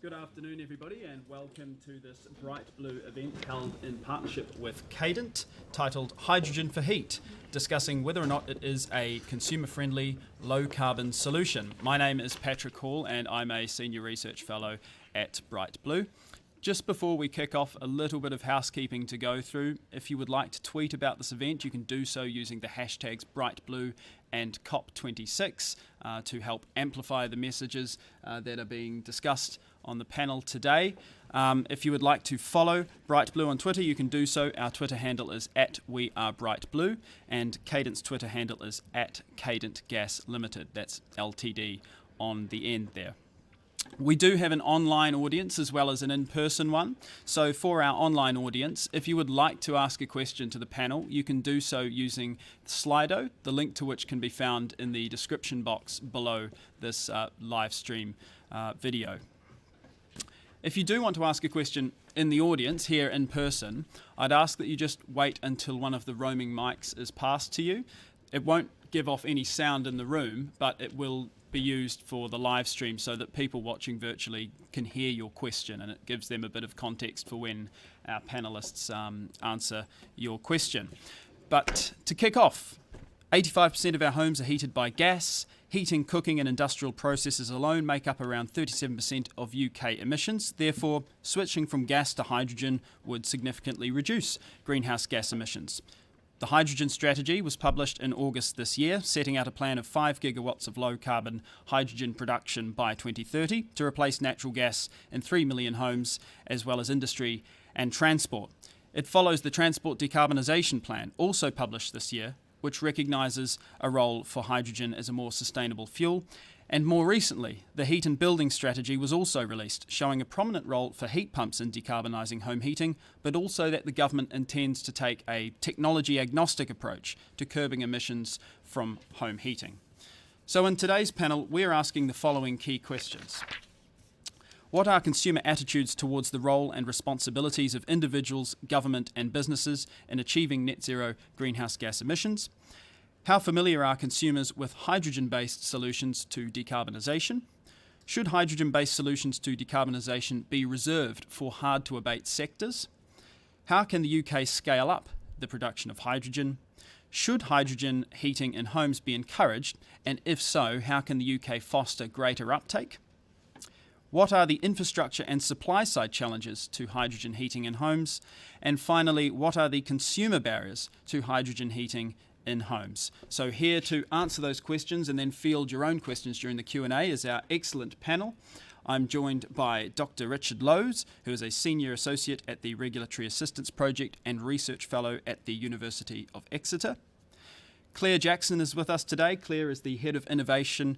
Good afternoon, everybody, and welcome to this Bright Blue event held in partnership with Cadent, titled Hydrogen for Heat, discussing whether or not it is a consumer-friendly, low-carbon solution. My name is Patrick Hall, and I'm a Senior Research Fellow at Bright Blue. Just before we kick off, a little bit of housekeeping to go through. If you would like to tweet about this event, you can do so using the hashtags BrightBlue and COP26 to help amplify the messages that are being discussed on the panel today. If you would like to follow Bright Blue on Twitter, you can do so. Our Twitter handle is @WeAreBrightBlue, and Cadent's Twitter handle is @Cadent Gas Limited. That's LTD on the end there. We do have an online audience as well as an in-person one. So for our online audience, if you would like to ask a question to the panel, you can do so using Slido, the link to which can be found in the description box below this live stream video. If you do want to ask a question in the audience here in person, I'd ask that you just wait until one of the roaming mics is passed to you. It won't give off any sound in the room, but it will be used for the live stream so that people watching virtually can hear your question, and it gives them a bit of context for when our panelists answer your question. But to kick off, 85% of our homes are heated by gas. Heating, cooking and industrial processes alone make up around 37% of UK emissions. Therefore, switching from gas to hydrogen would significantly reduce greenhouse gas emissions. The hydrogen strategy was published in August this year, setting out a plan of 5 gigawatts of low-carbon hydrogen production by 2030 to replace natural gas in 3 million homes, as well as industry and transport. It follows the Transport Decarbonisation Plan, also published this year, which recognises a role for hydrogen as a more sustainable fuel. And more recently, the Heat and Building Strategy was also released, showing a prominent role for heat pumps in decarbonising home heating, but also that the government intends to take a technology-agnostic approach to curbing emissions from home heating. So in today's panel, we're asking the following key questions. What are consumer attitudes towards the role and responsibilities of individuals, government and businesses in achieving net zero greenhouse gas emissions? How familiar are consumers with hydrogen-based solutions to decarbonisation? Should hydrogen-based solutions to decarbonisation be reserved for hard-to-abate sectors? How can the UK scale up the production of hydrogen? Should hydrogen heating in homes be encouraged? And if so, how can the UK foster greater uptake? What are the infrastructure and supply side challenges to hydrogen heating in homes? And finally, what are the consumer barriers to hydrogen heating in homes? So here to answer those questions and then field your own questions during the Q&A is our excellent panel. I'm joined by Dr. Richard Lowes, who is a Senior Associate at the Regulatory Assistance Project and Research Fellow at the University of Exeter. Claire Jackson is with us today. Claire is the Head of Innovation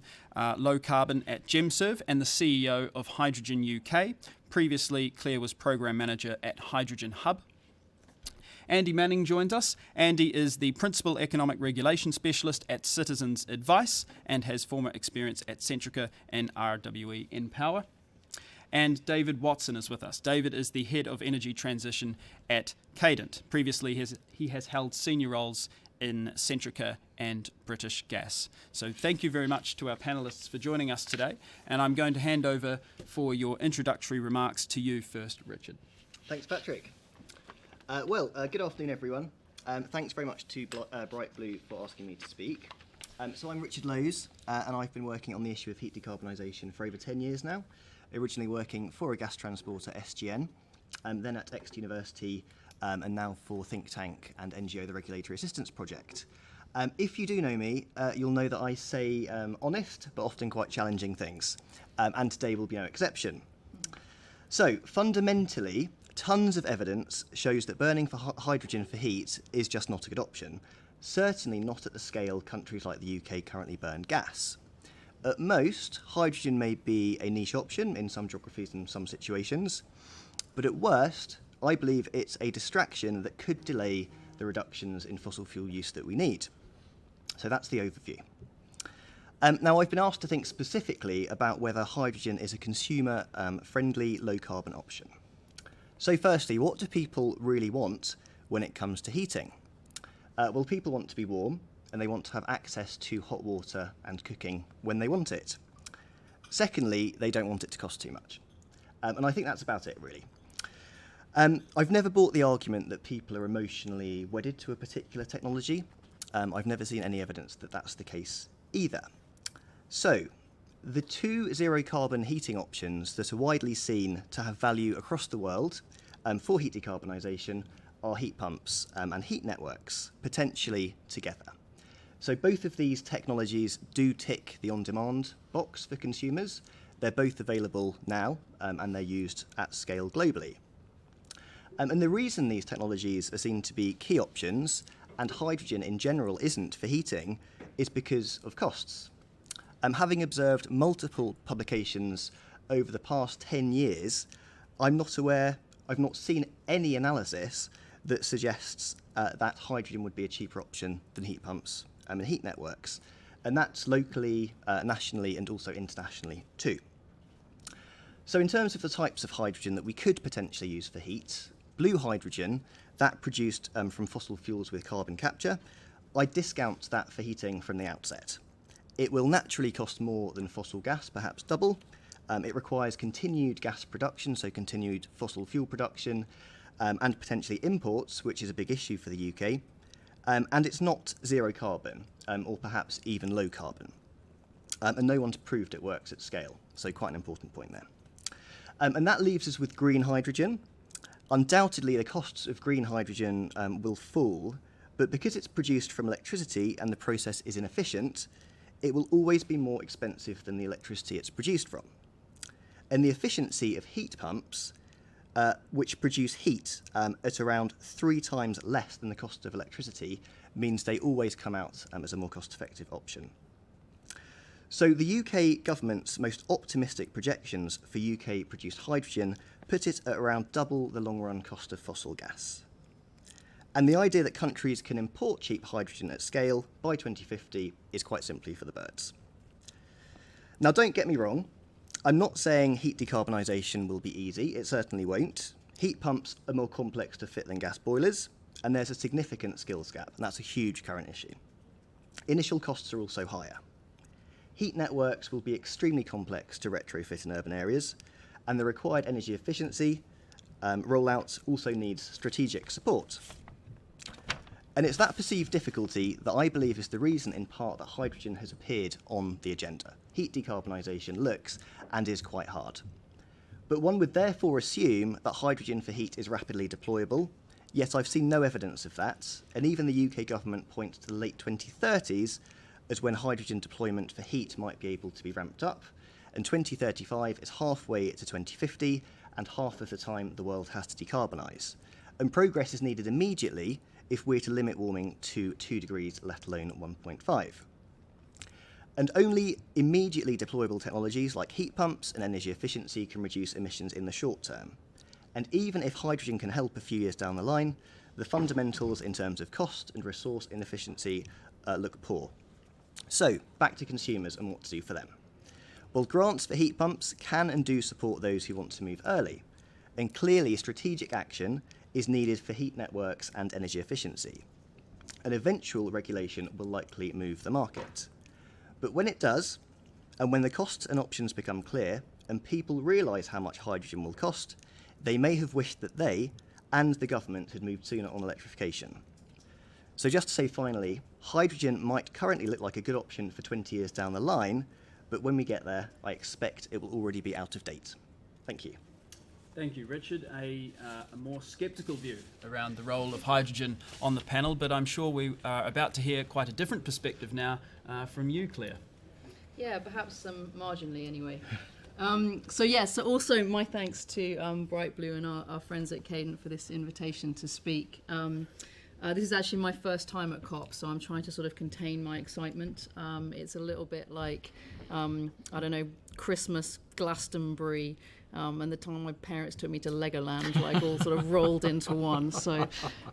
Low Carbon at GemServe and the CEO of Hydrogen UK. Previously, Claire was Program Manager at Hydrogen Hub. Andy Manning joins us. Andy is the Principal Economic Regulation Specialist at Citizens Advice and has former experience at Centrica and RWE npower. And David Watson is with us. David is the Head of Energy Transition at Cadent. Previously, he has held senior roles in Centrica and British Gas. So thank you very much to our panellists for joining us today. And I'm going to hand over for your introductory remarks to you first, Richard. Thanks, Patrick. Good afternoon, everyone. Thanks very much to Bright Blue for asking me to speak. So I'm Richard Lowes, and I've been working on the issue of heat decarbonisation for over 10 years now, originally working for a gas transporter, SGN, then at Exeter University, and now for think tank and NGO, the Regulatory Assistance Project. If you do know me, you'll know that I say honest, but often quite challenging things, and today will be no exception. So, fundamentally, tons of evidence shows that burning for hydrogen for heat is just not a good option, certainly not at the scale countries like the UK currently burn gas. At most, hydrogen may be a niche option in some geographies and some situations, but at worst, I believe it's a distraction that could delay the reductions in fossil fuel use that we need. So that's the overview. Now, I've been asked to think specifically about whether hydrogen is a consumer-friendly, low-carbon option. So firstly, what do people really want when it comes to heating? Well, people want to be warm, and they want to have access to hot water and cooking when they want it. Secondly, they don't want it to cost too much. And I think that's about it, really. I've never bought the argument that people are emotionally wedded to a particular technology. I've never seen any evidence that that's the case either. So, the two zero-carbon heating options that are widely seen to have value across the world for heat decarbonisation are heat pumps and heat networks, potentially together. So both of these technologies do tick the on-demand box for consumers. They're both available now, and they're used at scale globally. And the reason these technologies are seen to be key options, and hydrogen in general isn't for heating, is because of costs. Having observed multiple publications over the past 10 years, I've not seen any analysis that suggests that hydrogen would be a cheaper option than heat pumps and heat networks. And that's locally, nationally, and also internationally too. So in terms of the types of hydrogen that we could potentially use for heat, blue hydrogen, that produced from fossil fuels with carbon capture, I discount that for heating from the outset. It will naturally cost more than fossil gas, perhaps double. It requires continued gas production, so continued fossil fuel production, and potentially imports, which is a big issue for the UK. And it's not zero carbon, or perhaps even low carbon. And no one's proved it works at scale, so quite an important point there. And that leaves us with green hydrogen. Undoubtedly, the costs of green hydrogen will fall, but because it's produced from electricity and the process is inefficient, it will always be more expensive than the electricity it's produced from. And the efficiency of heat pumps, which produce heat at around 3 times less than the cost of electricity, means they always come out as a more cost-effective option. So the UK government's most optimistic projections for UK-produced hydrogen put it at around double the long-run cost of fossil gas. And the idea that countries can import cheap hydrogen at scale by 2050 is quite simply for the birds. Now, don't get me wrong. I'm not saying heat decarbonisation will be easy. It certainly won't. Heat pumps are more complex to fit than gas boilers, and there's a significant skills gap, and that's a huge current issue. Initial costs are also higher. Heat networks will be extremely complex to retrofit in urban areas, and the required energy efficiency rollout also needs strategic support. And it's that perceived difficulty that I believe is the reason, in part, that hydrogen has appeared on the agenda. Heat decarbonisation looks and is quite hard. But one would therefore assume that hydrogen for heat is rapidly deployable, yet I've seen no evidence of that, and even the UK government points to the late 2030s as when hydrogen deployment for heat might be able to be ramped up, and 2035 is halfway to 2050, and half of the time the world has to decarbonise. And progress is needed immediately if we're to limit warming to 2 degrees, let alone 1.5. And only immediately deployable technologies like heat pumps and energy efficiency can reduce emissions in the short term. And even if hydrogen can help a few years down the line, the fundamentals in terms of cost and resource inefficiency look poor. So, back to consumers and what to do for them. Well, grants for heat pumps can and do support those who want to move early, and clearly strategic action is needed for heat networks and energy efficiency. An eventual regulation will likely move the market. But when it does, and when the costs and options become clear, and people realise how much hydrogen will cost, they may have wished that they and the government had moved sooner on electrification. So just to say finally, hydrogen might currently look like a good option for 20 years down the line, but when we get there, I expect it will already be out of date. Thank you. Thank you, Richard. A more sceptical view around the role of hydrogen on the panel, but I'm sure we are about to hear quite a different perspective now from you, Claire. Yeah, perhaps marginally anyway. So also my thanks to Bright Blue and our friends at Cadent for this invitation to speak. This is actually my first time at COP, so I'm trying to sort of contain my excitement. It's a little bit like, Christmas, Glastonbury, and the time my parents took me to Legoland, like all sort of rolled into one. So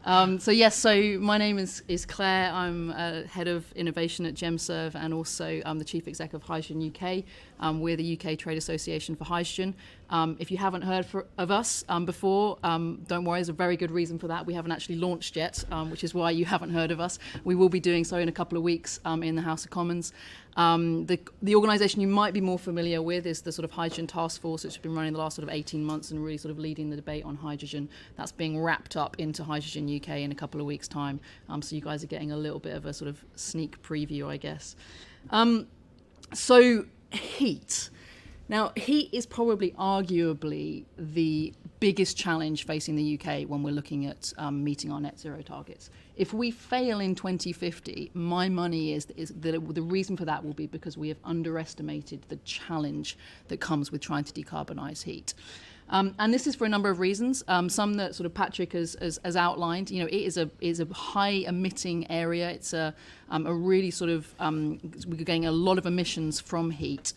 my name is Claire. I'm head of innovation at GemServe, and also I'm the chief exec of Hydrogen UK. We're the UK Trade Association for Hydrogen. If you haven't heard of us before, don't worry, there's a very good reason for that. We haven't actually launched yet, which is why you haven't heard of us. We will be doing so in a couple of weeks in the House of Commons. The organisation you might be more familiar with is the sort of Hydrogen Task Force, which has been running the last sort of 18 months and really sort of leading the debate on hydrogen. That's being wrapped up into Hydrogen UK in a couple of weeks' time. So you guys are getting a little bit of a sort of sneak preview, I guess. So heat. Now, heat is probably arguably the biggest challenge facing the UK when we're looking at meeting our net zero targets. If we fail in 2050, my money is that the reason for that will be because we have underestimated the challenge that comes with trying to decarbonise heat. And this is for a number of reasons. Some that sort of Patrick has outlined. You know, it is a high emitting area. It's a really sort of we're getting a lot of emissions from heat.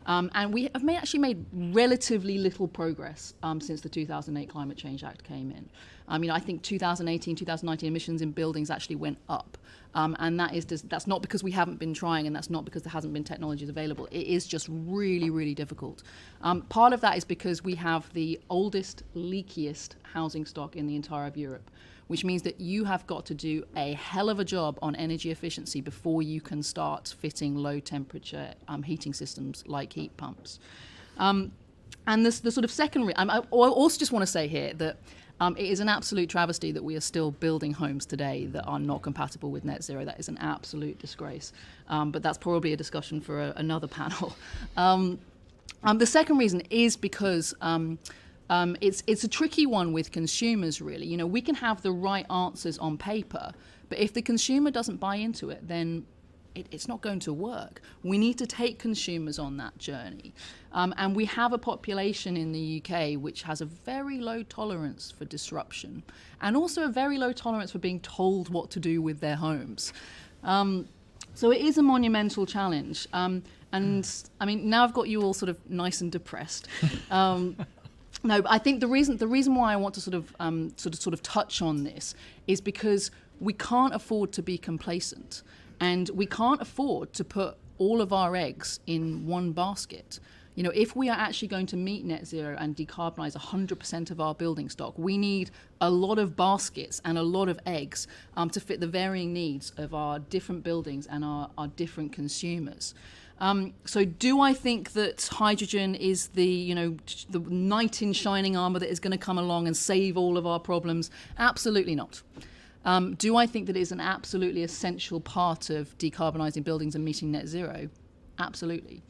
And we have actually made relatively little progress since the 2008 Climate Change Act came in. I think 2018, 2019 emissions in buildings actually went up. And that's not because we haven't been trying, and that's not because there hasn't been technologies available. It is just really, really difficult. Part of that is because we have the oldest, leakiest housing stock in the entire of Europe, which means that you have got to do a hell of a job on energy efficiency before you can start fitting low temperature heating systems like heat pumps. And the sort of secondary, I also just want to say here that it is an absolute travesty that we are still building homes today that are not compatible with net zero. That is an absolute disgrace. But that's probably a discussion for another panel. The second reason is because it's a tricky one with consumers, really. You know, we can have the right answers on paper, but if the consumer doesn't buy into it, then it's not going to work. We need to take consumers on that journey. And we have a population in the UK which has a very low tolerance for disruption and also a very low tolerance for being told what to do with their homes. So it is a monumental challenge. And I mean, now I've got you all sort of nice and depressed. No, but I think the reason why I want to sort of touch on this is because we can't afford to be complacent, and we can't afford to put all of our eggs in one basket. You know, if we are actually going to meet net zero and decarbonise 100% of our building stock, we need a lot of baskets and a lot of eggs to fit the varying needs of our different buildings and our different consumers. So do I think that hydrogen is the knight in shining armour that is going to come along and save all of our problems? Absolutely not. Do I think that it is an absolutely essential part of decarbonising buildings and meeting net zero? Absolutely.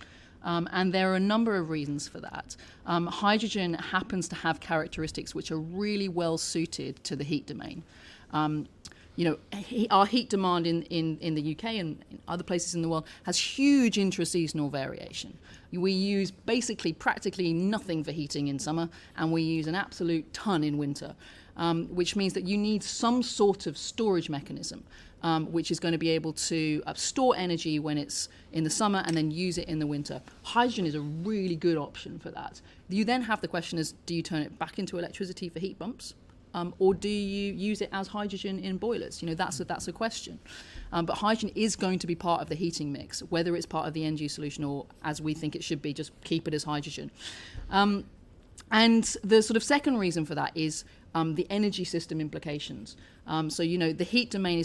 And there are a number of reasons for that. Hydrogen happens to have characteristics which are really well suited to the heat domain. Our heat demand in the UK and in other places in the world has huge intra-seasonal variation. We use practically nothing for heating in summer, and we use an absolute ton in winter, which means that you need some sort of storage mechanism, which is going to be able to store energy when it's in the summer and then use it in the winter. Hydrogen is a really good option for that. You then have the question is, do you turn it back into electricity for heat pumps? Or do you use it as hydrogen in boilers? You know, that's a question. But hydrogen is going to be part of the heating mix, whether it's part of the energy solution or, as we think it should be, just keep it as hydrogen. And the sort of second reason for that is the energy system implications. So, the heat domain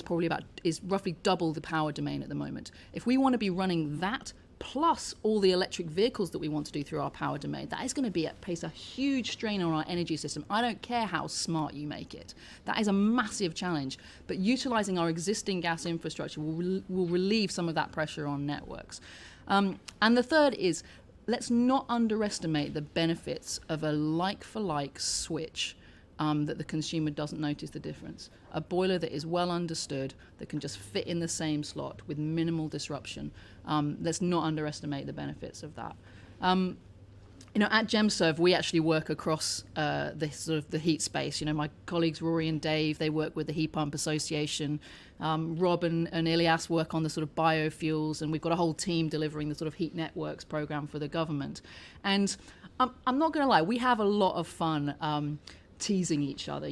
is roughly double the power domain at the moment. If we want to be running that plus all the electric vehicles that we want to do through our power domain, that is going to place a huge strain on our energy system. I don't care how smart you make it. That is a massive challenge. But utilising our existing gas infrastructure will relieve some of that pressure on networks. And the third is, let's not underestimate the benefits of a like-for-like switch that the consumer doesn't notice the difference. A boiler that is well understood, that can just fit in the same slot with minimal disruption. Let's not underestimate the benefits of that. At GemServe, we actually work across the heat space. My colleagues Rory and Dave, they work with the Heat Pump Association. Rob and Ilias work on the sort of biofuels, and we've got a whole team delivering the sort of heat networks program for the government. And I'm not going to lie, we have a lot of fun teasing each other.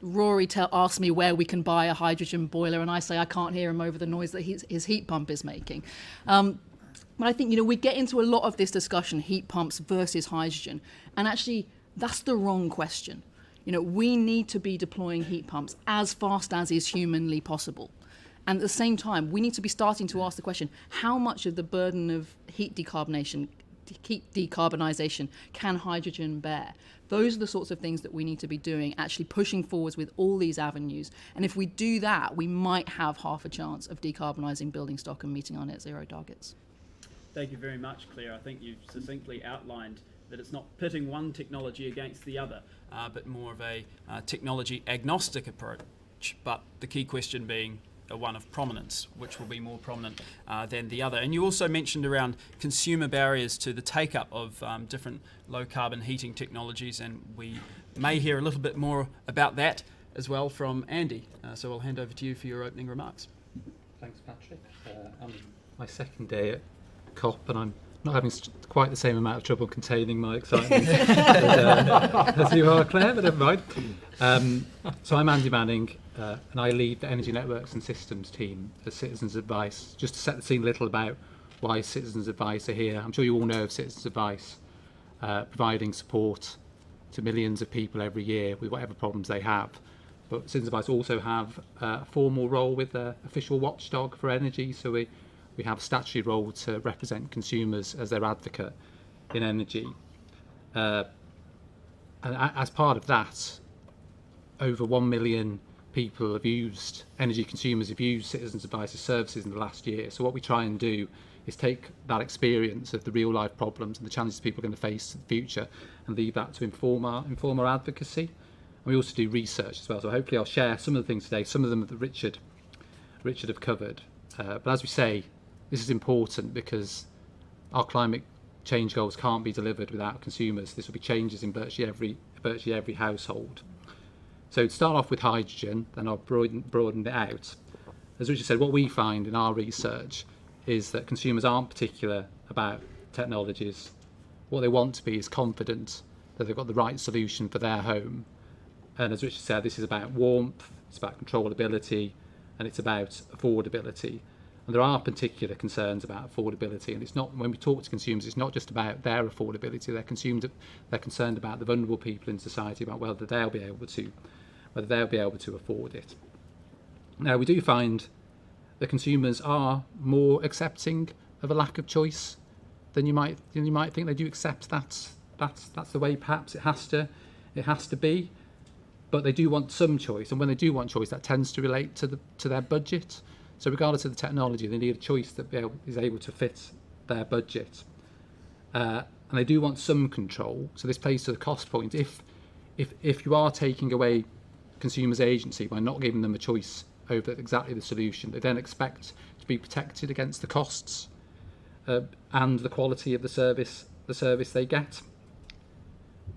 Rory asks me where we can buy a hydrogen boiler, and I say I can't hear him over the noise that his heat pump is making. But I think, we get into a lot of this discussion, heat pumps versus hydrogen, and actually that's the wrong question. We need to be deploying heat pumps as fast as is humanly possible. And at the same time, we need to be starting to ask the question, how much of the burden of heat decarbonisation can hydrogen bear? Those are the sorts of things that we need to be doing, actually pushing forwards with all these avenues. And if we do that, we might have half a chance of decarbonising building stock and meeting our net zero targets. Thank you very much, Claire. I think you've succinctly outlined that it's not pitting one technology against the other, but more of a technology agnostic approach, but the key question being one of prominence, which will be more prominent than the other. And you also mentioned around consumer barriers to the take-up of different low-carbon heating technologies, and we may hear a little bit more about that as well from Andy. So I'll hand over to you for your opening remarks. Thanks, Patrick. I'm my second day at COP, and I'm not having quite the same amount of trouble containing my excitement as you are, Claire, but never mind. So I'm Andy Manning, and I lead the Energy Networks and Systems team at Citizens Advice. Just to set the scene a little about why Citizens Advice are here. I'm sure you all know of Citizens Advice providing support to millions of people every year with whatever problems they have. But Citizens Advice also have a formal role with the official watchdog for energy, so we have a statutory role to represent consumers as their advocate in energy. And as part of that, over 1 million people have used, energy consumers have used Citizens Advice's services in the last year. So what we try and do is take that experience of the real life problems and the challenges people are going to face in the future and leave that to inform our advocacy. And we also do research as well. So hopefully I'll share some of the things today, some of them that Richard have covered. But as we say, this is important because our climate change goals can't be delivered without consumers. This will be changes in virtually every household. So to start off with hydrogen, then I'll broaden it out. As Richard said, what we find in our research is that consumers aren't particular about technologies. What they want to be is confident that they've got the right solution for their home. And as Richard said, this is about warmth, it's about controllability, and it's about affordability. And there are particular concerns about affordability, and it's not, when we talk to consumers, it's not just about their affordability. They're concerned about the vulnerable people in society, about whether they'll be able to afford it. Now, we do find that consumers are more accepting of a lack of choice than you might think. They do accept that's the way perhaps it has to be, but they do want some choice, and when they do want choice, that tends to relate to their budget. So regardless of the technology, they need a choice that is able to fit their budget. And they do want some control. So this plays to the cost point. If you are taking away consumers' agency by not giving them a choice over exactly the solution, they then expect to be protected against the costs and the quality of the service they get.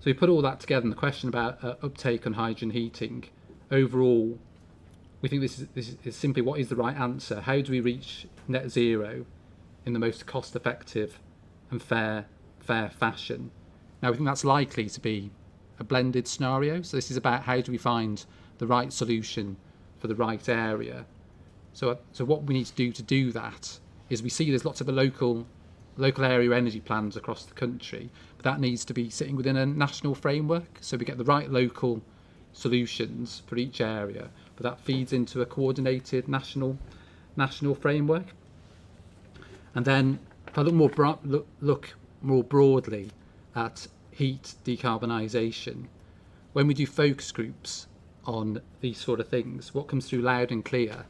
So we put all that together, and the question about uptake on hydrogen heating, overall, we think this is simply what is the right answer. How do we reach net zero in the most cost-effective and fair fashion? Now, we think that's likely to be a blended scenario. So this is about how do we find the right solution for the right area. So what we need to do that is we see there's lots of the local area energy plans across the country, but that needs to be sitting within a national framework. So we get the right local solutions for each area, but that feeds into a coordinated national framework. And then if I look more broadly at heat decarbonisation, when we do focus groups on these sort of things, what comes through loud and clear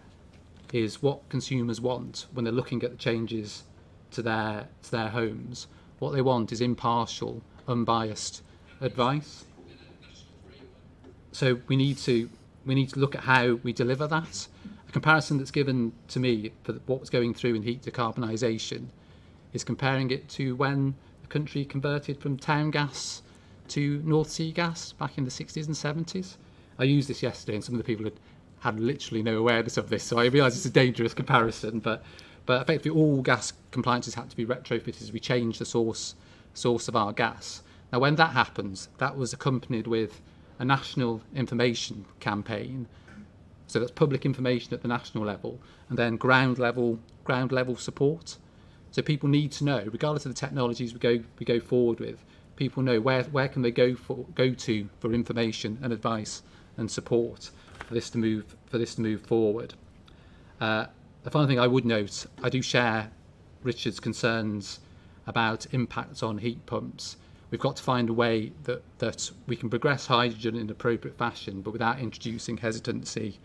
is what consumers want when they're looking at the changes to their homes. What they want is impartial, unbiased advice. So we need to look at how we deliver that. A comparison that's given to me for what was going through in heat decarbonisation is comparing it to when the country converted from town gas to North Sea gas back in the 60s and 70s. I used this yesterday, and some of the people had literally no awareness of this, so I realise it's a dangerous comparison, but effectively all gas compliances had to be retrofitted as we changed the source of our gas. Now, when that happens, that was accompanied with a national information campaign, so that's public information at the national level, and then ground level support. So people need to know, regardless of the technologies we go forward with, people know where can they go to for information and advice and support for this to move forward. The final thing I would note, I do share Richard's concerns about impacts on heat pumps. We've got to find a way that we can progress hydrogen in an appropriate fashion, but without introducing hesitancy.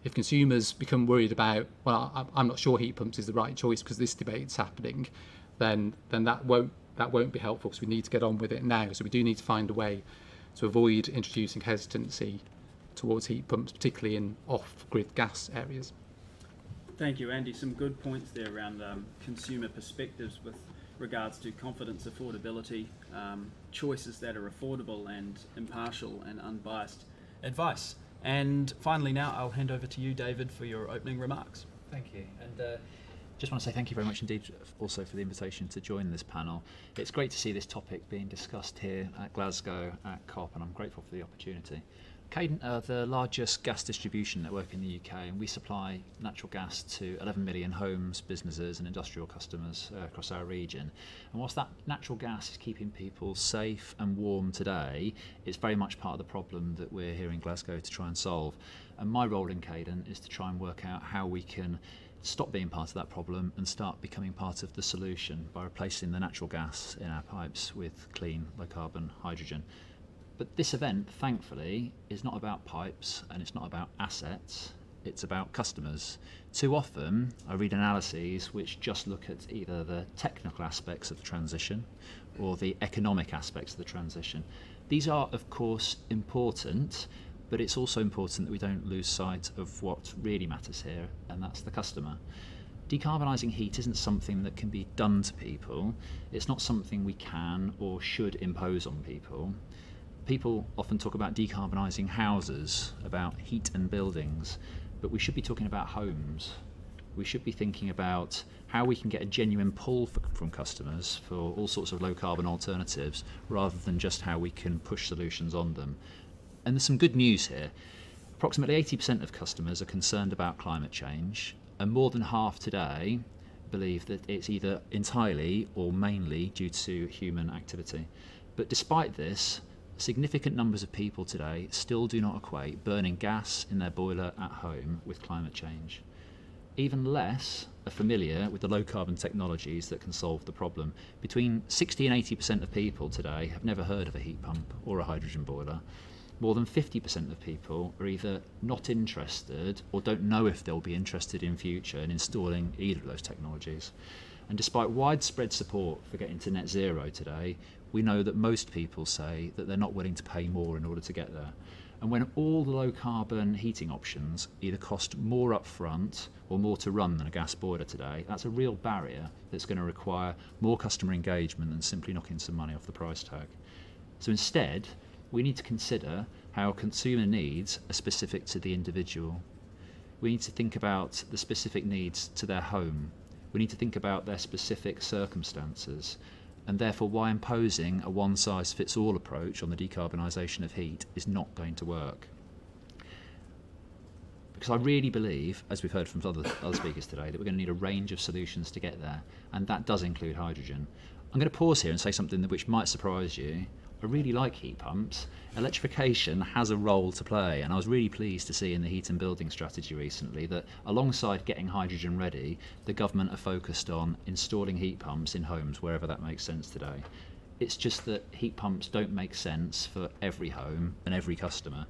If consumers become worried about, well, I'm not sure heat pumps is the right choice because this debate's happening, then that won't be helpful, because we need to get on with it now. So we do need to find a way to avoid introducing hesitancy towards heat pumps, particularly in off-grid gas areas. Thank you, Andy. Some good points there around consumer perspectives with regards to confidence, affordability, choices that are affordable and impartial and unbiased advice. And finally now I'll hand over to you, David, for your opening remarks. Thank you. And just want to say thank you very much indeed also for the invitation to join this panel. It's great to see this topic being discussed here at Glasgow at COP, and I'm grateful for the opportunity. Cadent are the largest gas distribution network in the UK, and we supply natural gas to 11 million homes, businesses and industrial customers across our region. And whilst that natural gas is keeping people safe and warm today, it's very much part of the problem that we're here in Glasgow to try and solve. And my role in Cadent is to try and work out how we can stop being part of that problem and start becoming part of the solution by replacing the natural gas in our pipes with clean, low-carbon hydrogen. But this event, thankfully, is not about pipes and it's not about assets, it's about customers. Too often, I read analyses which just look at either the technical aspects of the transition or the economic aspects of the transition. These are, of course, important, but it's also important that we don't lose sight of what really matters here, and that's the customer. Decarbonising heat isn't something that can be done to people. It's not something we can or should impose on people. People often talk about decarbonising houses, about heat and buildings, but we should be talking about homes. We should be thinking about how we can get a genuine pull from customers for all sorts of low carbon alternatives, rather than just how we can push solutions on them. And there's some good news here. Approximately 80% of customers are concerned about climate change, and more than half today believe that it's either entirely or mainly due to human activity. But despite this, significant numbers of people today still do not equate burning gas in their boiler at home with climate change. Even less are familiar with the low carbon technologies that can solve the problem. Between 60 and 80% of people today have never heard of a heat pump or a hydrogen boiler. More than 50% of people are either not interested or don't know if they'll be interested in future in installing either of those technologies. And despite widespread support for getting to net zero today, we know that most people say that they're not willing to pay more in order to get there. And when all the low carbon heating options either cost more upfront or more to run than a gas boiler today, that's a real barrier that's going to require more customer engagement than simply knocking some money off the price tag. So instead, we need to consider how consumer needs are specific to the individual. We need to think about the specific needs to their home. We need to think about their specific circumstances, and therefore why imposing a one-size-fits-all approach on the decarbonisation of heat is not going to work. Because I really believe, as we've heard from other speakers today, that we're going to need a range of solutions to get there, and that does include hydrogen. I'm going to pause here and say something which might surprise you. I really like heat pumps. Electrification has a role to play, and I was really pleased to see in the heat and building strategy recently that alongside getting hydrogen ready, the government are focused on installing heat pumps in homes wherever that makes sense today. It's just that heat pumps don't make sense for every home and every customer,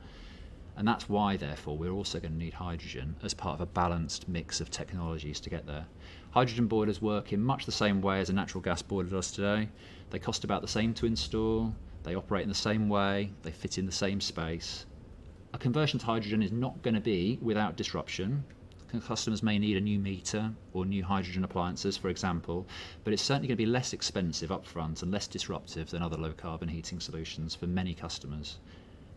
and that's why therefore we're also going to need hydrogen as part of a balanced mix of technologies to get there. Hydrogen boilers work in much the same way as a natural gas boiler does today. They cost about the same to install. They operate in the same way, they fit in the same space. A conversion to hydrogen is not going to be without disruption. Customers may need a new meter or new hydrogen appliances, for example, but it's certainly going to be less expensive upfront and less disruptive than other low carbon heating solutions for many customers.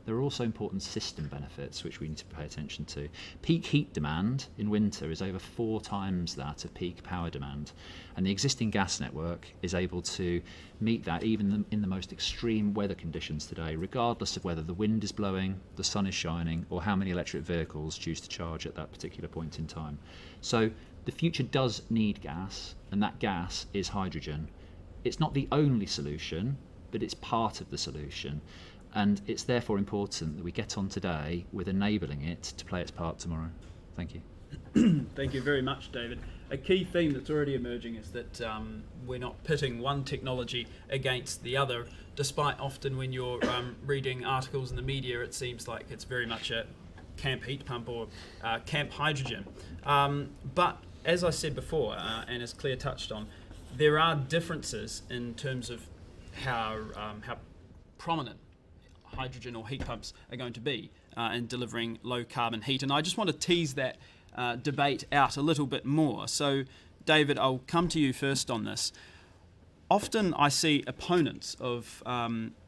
There are also important system benefits which we need to pay attention to. Peak heat demand in winter is over 4 times that of peak power demand, and the existing gas network is able to meet that even in the most extreme weather conditions today, regardless of whether the wind is blowing, the sun is shining, or how many electric vehicles choose to charge at that particular point in time. So the future does need gas, and that gas is hydrogen. It's not the only solution, but it's part of the solution. And it's therefore important that we get on today with enabling it to play its part tomorrow. Thank you. Thank you very much, David. A key theme that's already emerging is that we're not pitting one technology against the other, despite often when you're reading articles in the media, it seems like it's very much a camp heat pump or camp hydrogen. But as I said before, and as Claire touched on, there are differences in terms of how prominent hydrogen or heat pumps are going to be in delivering low carbon heat. And I just want to tease that debate out a little bit more. So, David, I'll come to you first on this. Often I see opponents of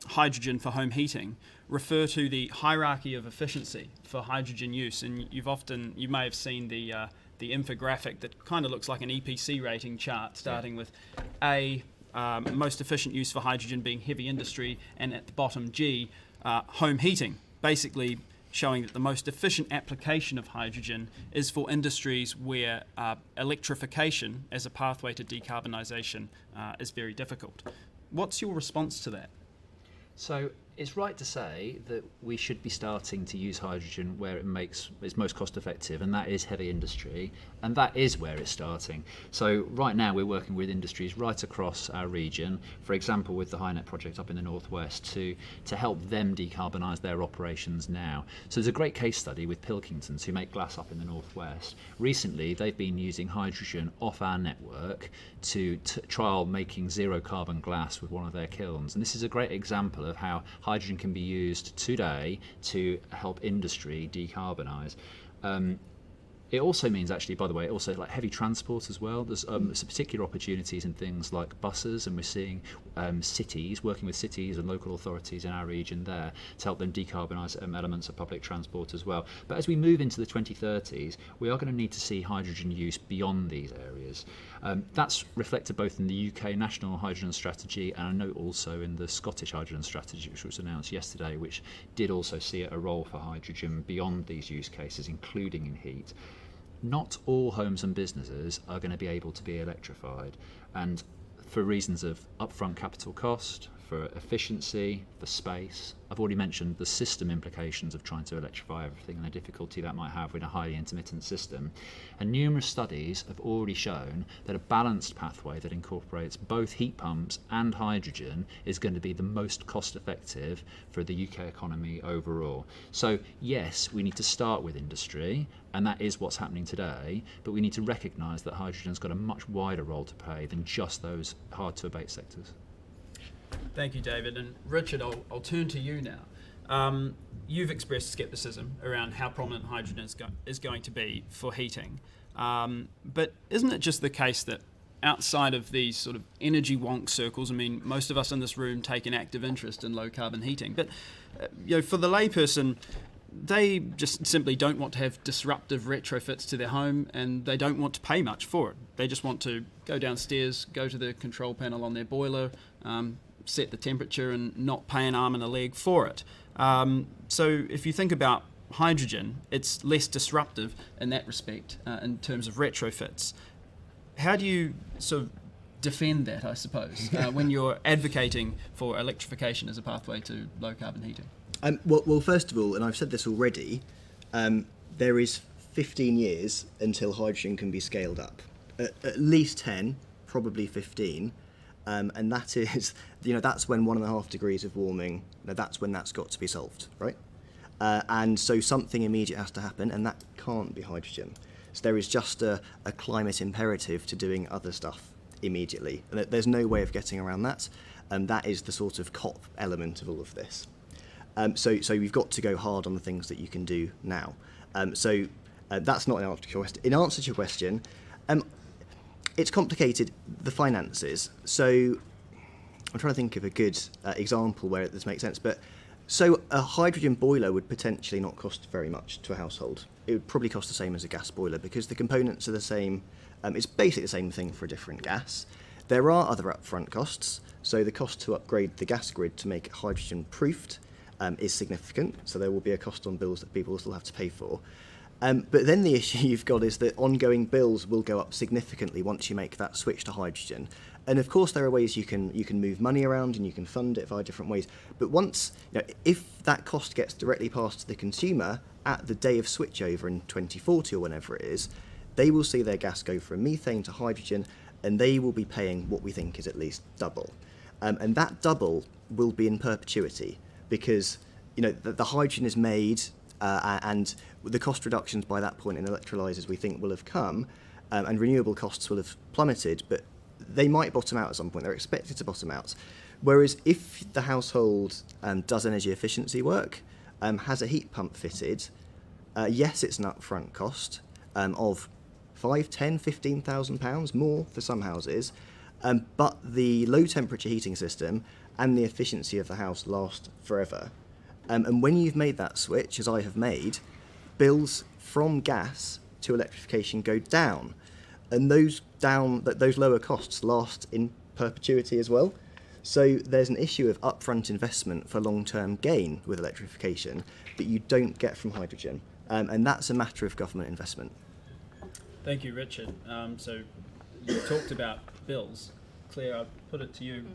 hydrogen for home heating refer to the hierarchy of efficiency for hydrogen use, and you may have seen the infographic that kind of looks like an EPC rating chart, starting with A, most efficient use for hydrogen being heavy industry, and at the bottom G, home heating, basically showing that the most efficient application of hydrogen is for industries where electrification as a pathway to decarbonisation is very difficult. What's your response to that? So it's right to say that we should be starting to use hydrogen where it's most cost effective, and that is heavy industry, and that is where it's starting. So right now we're working with industries right across our region, for example with the HyNet project up in the northwest, to help them decarbonise their operations now. So there's a great case study with Pilkingtons, who make glass up in the northwest. Recently they've been using hydrogen off our network to trial making zero carbon glass with one of their kilns, and this is a great example of how hydrogen can be used today to help industry decarbonise. It also means, actually, by the way, also like heavy transport as well. There's some particular opportunities in things like buses, and we're seeing cities, working with cities and local authorities in our region there to help them decarbonise elements of public transport as well. But as we move into the 2030s, we are going to need to see hydrogen use beyond these areas. That's reflected both in the UK National Hydrogen Strategy, and I know also in the Scottish Hydrogen Strategy, which was announced yesterday, which did also see a role for hydrogen beyond these use cases, including in heat. Not all homes and businesses are going to be able to be electrified, and for reasons of upfront capital cost, for efficiency, for space. I've already mentioned the system implications of trying to electrify everything and the difficulty that might have with a highly intermittent system. And numerous studies have already shown that a balanced pathway that incorporates both heat pumps and hydrogen is going to be the most cost effective for the UK economy overall. So yes, we need to start with industry, and that is what's happening today, but we need to recognise that hydrogen's got a much wider role to play than just those hard-to-abate sectors. Thank you, David. And Richard, I'll turn to you now. You've expressed scepticism around how prominent hydrogen is going to be for heating. But isn't it just the case that outside of these sort of energy wonk circles, I mean, most of us in this room take an active interest in low carbon heating, but for the layperson, they just simply don't want to have disruptive retrofits to their home, and they don't want to pay much for it. They just want to go downstairs, go to the control panel on their boiler, set the temperature, and not pay an arm and a leg for it. So if you think about hydrogen, it's less disruptive in that respect in terms of retrofits. How do you sort of defend that, I suppose, when you're advocating for electrification as a pathway to low carbon heating? Well, first of all, and I've said this already, there is 15 years until hydrogen can be scaled up. At least 10, probably 15. And that is, that's when 1.5 degrees of warming, that's when that's got to be solved, right? And so something immediate has to happen, and that can't be hydrogen. So there is just a climate imperative to doing other stuff immediately. And there's no way of getting around that. That is the sort of COP element of all of this. So we've got to go hard on the things that you can do now. That's not an answer to your question. In answer to your question, it's complicated, the finances. So I'm trying to think of a good example where this makes sense. But so a hydrogen boiler would potentially not cost very much to a household. It would probably cost the same as a gas boiler because the components are the same. It's basically the same thing for a different gas. There are other upfront costs. So the cost to upgrade the gas grid to make it hydrogen proofed is significant. So there will be a cost on bills that people will still have to pay for. But then the issue you've got is that ongoing bills will go up significantly once you make that switch to hydrogen. And of course, there are ways you can move money around and you can fund it via different ways. But once, if that cost gets directly passed to the consumer at the day of switchover in 2040 or whenever it is, they will see their gas go from methane to hydrogen, and they will be paying what we think is at least double. And that double will be in perpetuity, because the hydrogen is made, and the cost reductions by that point in electrolyzers we think will have come, and renewable costs will have plummeted, but they might bottom out at some point. They're expected to bottom out. Whereas if the household does energy efficiency work, has a heat pump fitted, yes, it's an upfront cost of £5,000, £10,000, £15,000 more for some houses, but the low temperature heating system and the efficiency of the house last forever. And when you've made that switch, as I have made, bills from gas to electrification go down, and those lower costs last in perpetuity as well. So there's an issue of upfront investment for long-term gain with electrification that you don't get from hydrogen, and that's a matter of government investment. Thank you, Richard. So you talked about bills. Claire, I'll put it to you.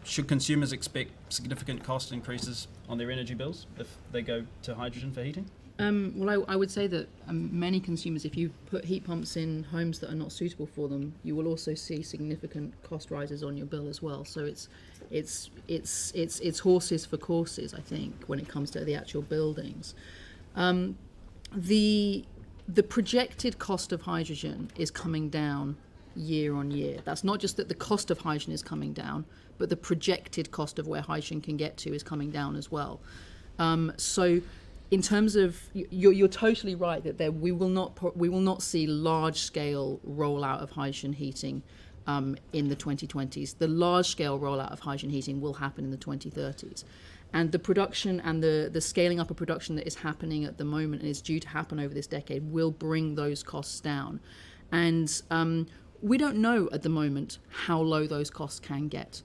Should consumers expect significant cost increases on their energy bills if they go to hydrogen for heating? Well, I would say that many consumers, if you put heat pumps in homes that are not suitable for them, you will also see significant cost rises on your bill as well. So it's horses for courses, I think, when it comes to the actual buildings. The projected cost of hydrogen is coming down year on year. That's not just that the cost of hydrogen is coming down, but the projected cost of where hydrogen can get to is coming down as well. So in terms of, you're totally right that we will not see large-scale rollout of hydrogen heating in the 2020s. The large-scale rollout of hydrogen heating will happen in the 2030s. And the production and the scaling up of production that is happening at the moment and is due to happen over this decade will bring those costs down. And we don't know at the moment how low those costs can get.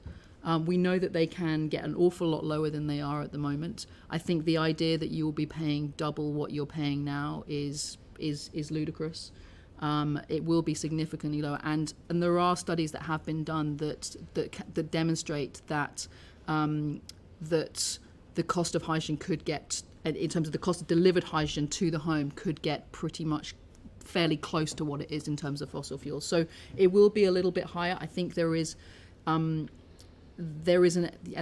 We know that they can get an awful lot lower than they are at the moment. I think the idea that you will be paying double what you're paying now is ludicrous. It will be significantly lower, and there are studies that have been done that demonstrate that that the cost of hydrogen could get, in terms of the cost of delivered hydrogen to the home, could get pretty much fairly close to what it is in terms of fossil fuels. So it will be a little bit higher. I think there is as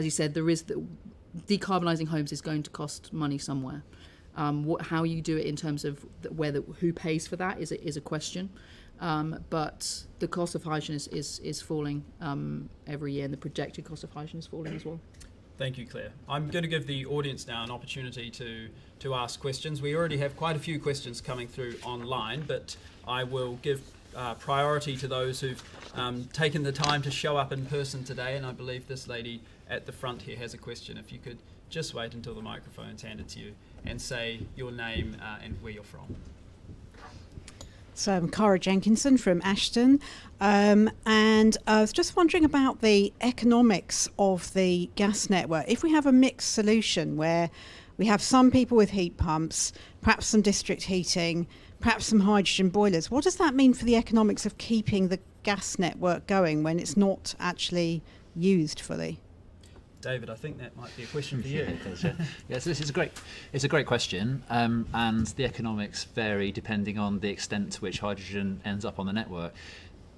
you said, decarbonising homes is going to cost money somewhere. How you do it in terms of who pays for that is a question. But the cost of hydrogen is falling every year, and the projected cost of hydrogen is falling as well. Thank you, Claire. I'm going to give the audience now an opportunity to ask questions. We already have quite a few questions coming through online, but I will give priority to those who've taken the time to show up in person today, and I believe this lady at the front here has a question. If you could just wait until the microphone's handed to you and say your name and where you're from. So I'm Cara Jenkinson from Ashton, and I was just wondering about the economics of the gas network. If we have a mixed solution where we have some people with heat pumps, perhaps some district heating, perhaps some hydrogen boilers, what does that mean for the economics of keeping the gas network going when it's not actually used fully? David, I think that might be a question for you. Yes, this is a great question, and the economics vary depending on the extent to which hydrogen ends up on the network.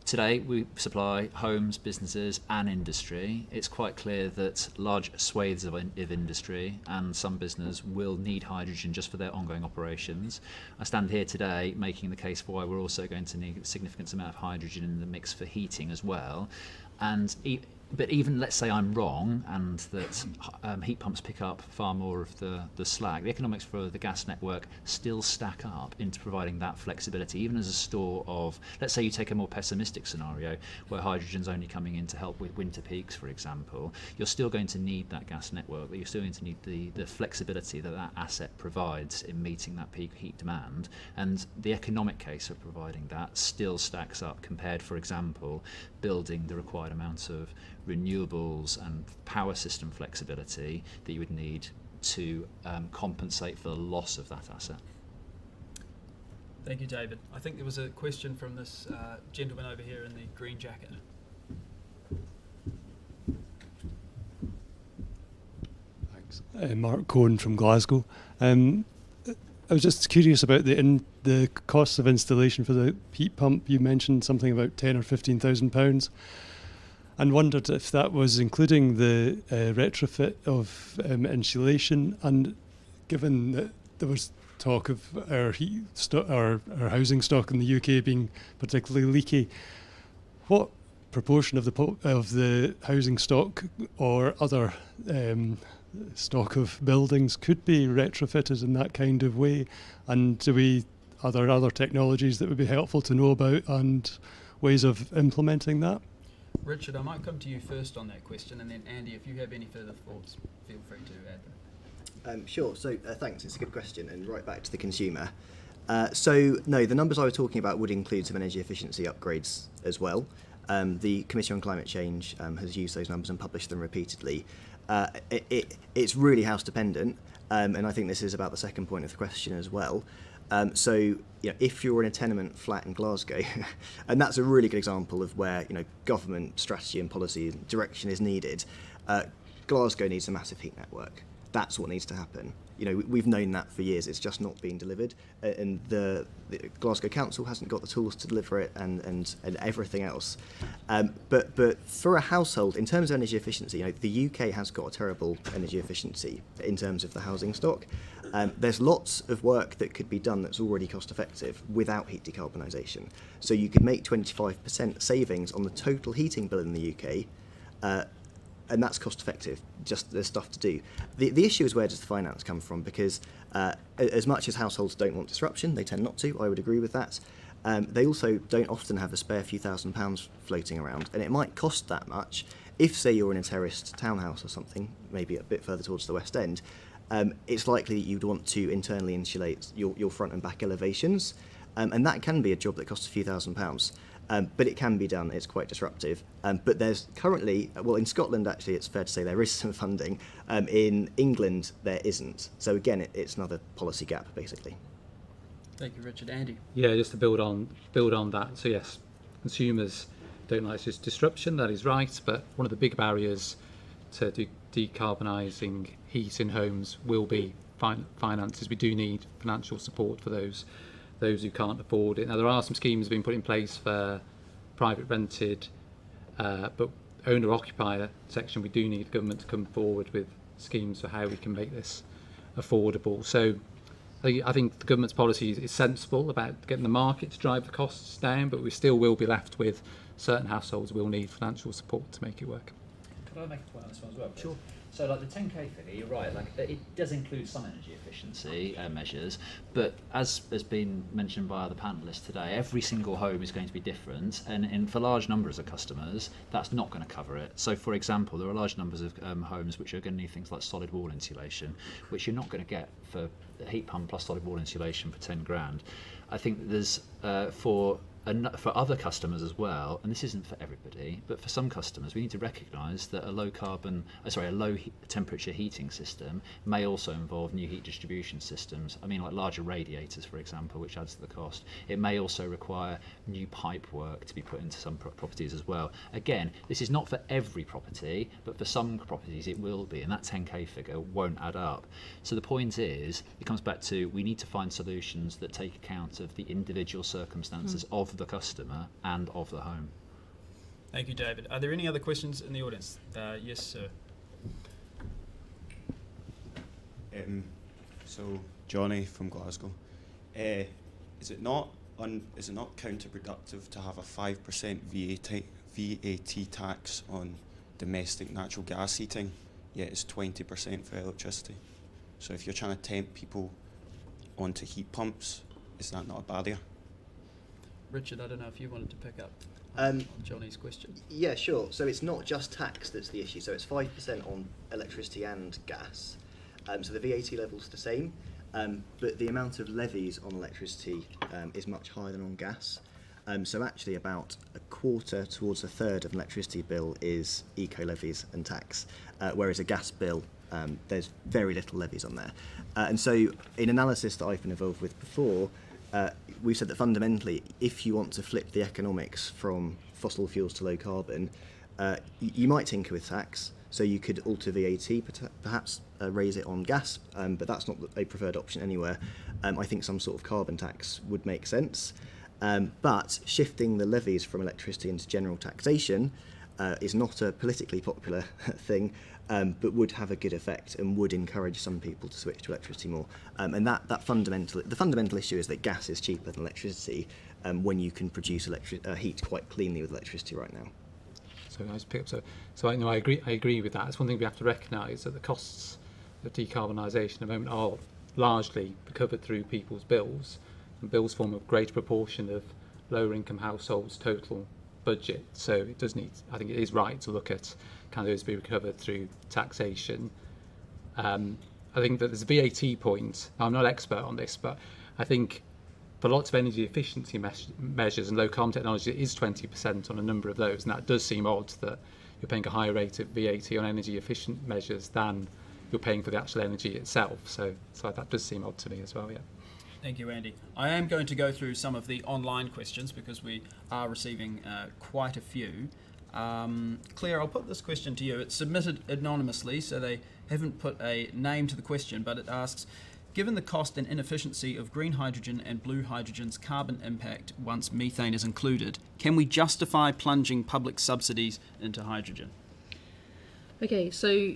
Today, we supply homes, businesses and industry. It's quite clear that large swathes of industry and some business will need hydrogen just for their ongoing operations. I stand here today making the case for why we're also going to need a significant amount of hydrogen in the mix for heating as well. But even let's say I'm wrong and that heat pumps pick up far more of the slack, the economics for the gas network still stack up into providing that flexibility, even as a store of, let's say you take a more pessimistic scenario where hydrogen's only coming in to help with winter peaks, for example, you're still going to need that gas network, but you're still going to need the flexibility that asset provides in meeting that peak heat demand, and the economic case of providing that still stacks up compared, for example, building the required amounts of renewables and power system flexibility that you would need to compensate for the loss of that asset. Thank you, David. I think there was a question from this gentleman over here in the green jacket. Mark Cohen from Glasgow. I was just curious about the costs of installation for the heat pump. You mentioned something about £10,000 or £15,000, and wondered if that was including the retrofit of insulation. And given that there was talk of our our housing stock in the UK being particularly leaky, what proportion of the housing stock or other stock of buildings could be retrofitted in that kind of way? And are there other technologies that would be helpful to know about and ways of implementing that? Richard, I might come to you first on that question, and then Andy, if you have any further thoughts, feel free to add them. Sure. So thanks. It's a good question, and right back to the consumer. So no, the numbers I was talking about would include some energy efficiency upgrades as well. The Commission on Climate Change has used those numbers and published them repeatedly. It's really house dependent, and I think this is about the second point of the question as well. So if you're in a tenement flat in Glasgow, and that's a really good example of where government strategy and policy direction is needed. Glasgow needs a massive heat network. That's what needs to happen. We've known that for years. It's just not being delivered, and the Glasgow Council hasn't got the tools to deliver it, and everything else. But for a household, in terms of energy efficiency, the UK has got a terrible energy efficiency in terms of the housing stock. There's lots of work that could be done that's already cost effective without heat decarbonisation. So you could make 25% savings on the total heating bill in the UK. And that's cost effective, just there's stuff to do. The issue is, where does the finance come from? Because as much as households don't want disruption, they tend not to, I would agree with that. They also don't often have a spare few £1,000s floating around, and it might cost that much if, say, you're in a terraced townhouse or something, maybe a bit further towards the West End. It's likely that you'd want to internally insulate your front and back elevations, and that can be a job that costs a few £1,000s. But it can be done. It's quite disruptive. But there's currently, in Scotland, actually, it's fair to say there is some funding. In England, there isn't. So again, it's another policy gap, basically. Thank you, Richard. Andy? Yeah, just to build on that. So yes, consumers don't like this disruption. That is right. But one of the big barriers to decarbonising heat in homes will be finances. We do need financial support for those who can't afford it. Now, there are some schemes being put in place for private rented, but owner-occupier section. We do need government to come forward with schemes for how we can make this affordable. So I think the government's policy is sensible about getting the market to drive the costs down, but we still will be left with certain households will need financial support to make it work. Could I make a point on this one as well? Sure. So, the 10k figure, you're right. It does include some energy efficiency measures, but as has been mentioned by other panelists today, every single home is going to be different, and for large numbers of customers, that's not going to cover it. So, for example, there are large numbers of homes which are going to need things like solid wall insulation, which you're not going to get for a heat pump plus solid wall insulation for 10 grand. I think there's for other customers as well, and this isn't for everybody, but for some customers, we need to recognise that a low temperature heating system may also involve new heat distribution systems. I mean, like larger radiators, for example, which adds to the cost. It may also require new pipe work to be put into some properties as well. Again, this is not for every property, but for some properties it will be, and that 10k figure won't add up. So the point is, it comes back to, we need to find solutions that take account of the individual circumstances of the customer and of the home. Thank you, David. Are there any other questions in the audience? Yes, sir. So Johnny from Glasgow. Is it not counterproductive to have a 5% VAT tax on domestic natural gas heating, yet it's 20% for electricity? So if you're trying to tempt people onto heat pumps, is that not a barrier? Richard, I don't know if you wanted to pick up on Johnny's question. Yeah, sure. So it's not just tax that's the issue. So it's 5% on electricity and gas. So the VAT level's the same, but the amount of levies on electricity is much higher than on gas. So actually about a quarter towards a third of an electricity bill is eco-levies and tax, whereas a gas bill, there's very little levies on there. And so in analysis that I've been involved with before, we've said that fundamentally, if you want to flip the economics from fossil fuels to low carbon, you might tinker with tax. So you could alter VAT, perhaps raise it on gas, but that's not a preferred option anywhere. I think some sort of carbon tax would make sense. But shifting the levies from electricity into general taxation is not a politically popular thing, but would have a good effect and would encourage some people to switch to electricity more. And the fundamental issue is that gas is cheaper than electricity when you can produce heat quite cleanly with electricity right now. So I just pick up. So I know I agree with that. It's one thing we have to recognise, that the costs of decarbonisation at the moment are largely covered through people's bills, and bills form a greater proportion of lower income households' total budget. So it does need, I think it is right to look at, can those be recovered through taxation? I think that there's a VAT point. I'm not an expert on this, but I think for lots of energy efficiency measures and low carbon technology, it is 20% on a number of those, and that does seem odd that you're paying a higher rate of VAT on energy efficient measures than you're paying for the actual energy itself. So that does seem odd to me as well, yeah. Thank you, Andy. I am going to go through some of the online questions because we are receiving quite a few. Claire, I'll put this question to you. It's submitted anonymously, so they haven't put a name to the question, but it asks, given the cost and inefficiency of green hydrogen and blue hydrogen's carbon impact once methane is included, can we justify plunging public subsidies into hydrogen? Okay, so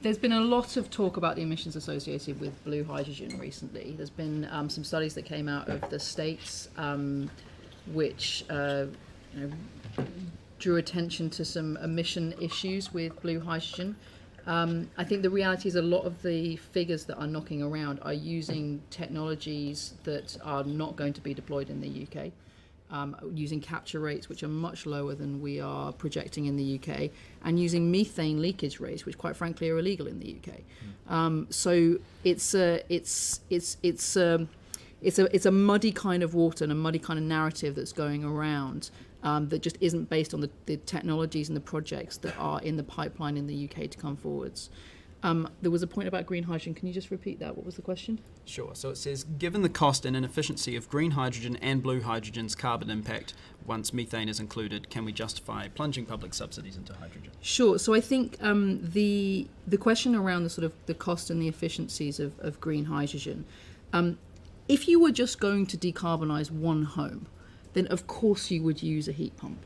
there's been a lot of talk about the emissions associated with blue hydrogen recently. There's been some studies that came out of the States which drew attention to some emission issues with blue hydrogen. I think the reality is a lot of the figures that are knocking around are using technologies that are not going to be deployed in the UK. Using capture rates which are much lower than we are projecting in the UK, and using methane leakage rates which, quite frankly, are illegal in the UK. So it's a muddy kind of water and a muddy kind of narrative that's going around that just isn't based on the technologies and the projects that are in the pipeline in the UK to come forwards. There was a point about green hydrogen. Can you just repeat that? What was the question? Sure. So it says, given the cost and inefficiency of green hydrogen and blue hydrogen's carbon impact once methane is included, can we justify plunging public subsidies into hydrogen? Sure. So I think the question around the sort of the cost and the efficiencies of green hydrogen, if you were just going to decarbonise one home, then of course you would use a heat pump.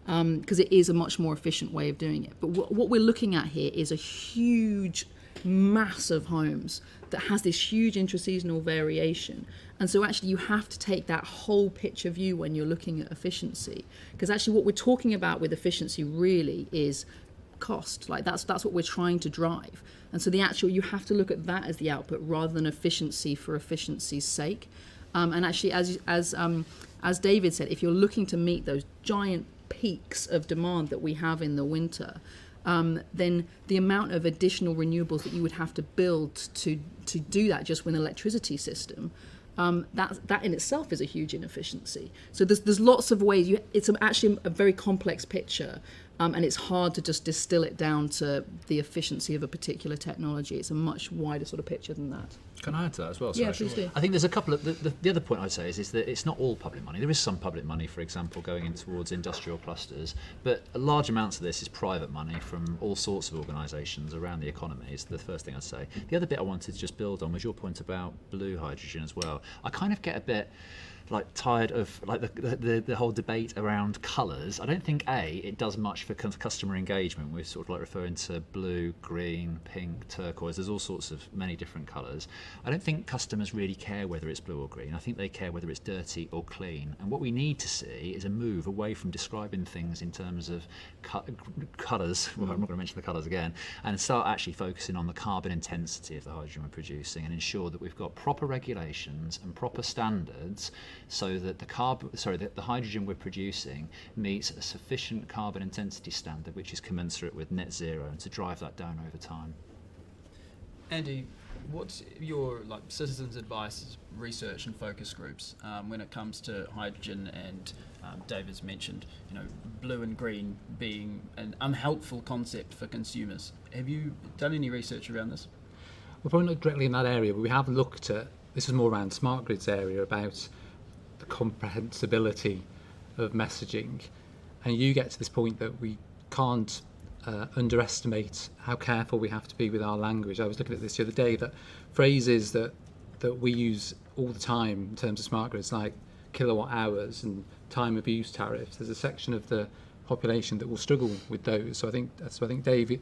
Because it is a much more efficient way of doing it. But what we're looking at here is a huge mass of homes that has this huge intra-seasonal variation. And so actually you have to take that whole picture view when you're looking at efficiency. Because actually what we're talking about with efficiency really is cost. Like that's what we're trying to drive. And so you have to look at that as the output rather than efficiency for efficiency's sake. And actually, as David said, if you're looking to meet those giant peaks of demand that we have in the winter, then the amount of additional renewables that you would have to build to do that just with an electricity system, that in itself is a huge inefficiency. So there's lots of ways. It's actually a very complex picture, and it's hard to just distill it down to the efficiency of a particular technology. It's a much wider sort of picture than that. Can I add to that as well? Yeah, please do. I think there's a couple of the other point I'd say is that it's not all public money. There is some public money, for example, going in towards industrial clusters, but large amounts of this is private money from all sorts of organisations around the economy. Is the first thing I'd say. The other bit I wanted to just build on was your point about blue hydrogen as well. I kind of get a bit tired of the whole debate around colours. I don't think it does much for customer engagement. We're sort of referring to blue, green, pink, turquoise. There's all sorts of many different colours. I don't think customers really care whether it's blue or green. I think they care whether it's dirty or clean. And what we need to see is a move away from describing things in terms of colours. Well, I'm not going to mention the colours again, and start actually focusing on the carbon intensity of the hydrogen we're producing, and ensure that we've got proper regulations and proper standards, so that the hydrogen we're producing meets a sufficient carbon intensity standard which is commensurate with net zero, and to drive that down over time. Andy, what's your citizens' advice, research and focus groups when it comes to hydrogen? And David's mentioned, blue and green being an unhelpful concept for consumers. Have you done any research around this? We've probably not directly in that area, but we have looked at, this is more around smart grids area, about the comprehensibility of messaging. And you get to this point that we can't underestimate how careful we have to be with our language. I was looking at this the other day, that phrases that we use all the time in terms of smart grids, like kilowatt hours and time of use tariffs. There's a section of the population that will struggle with those. So I think Dave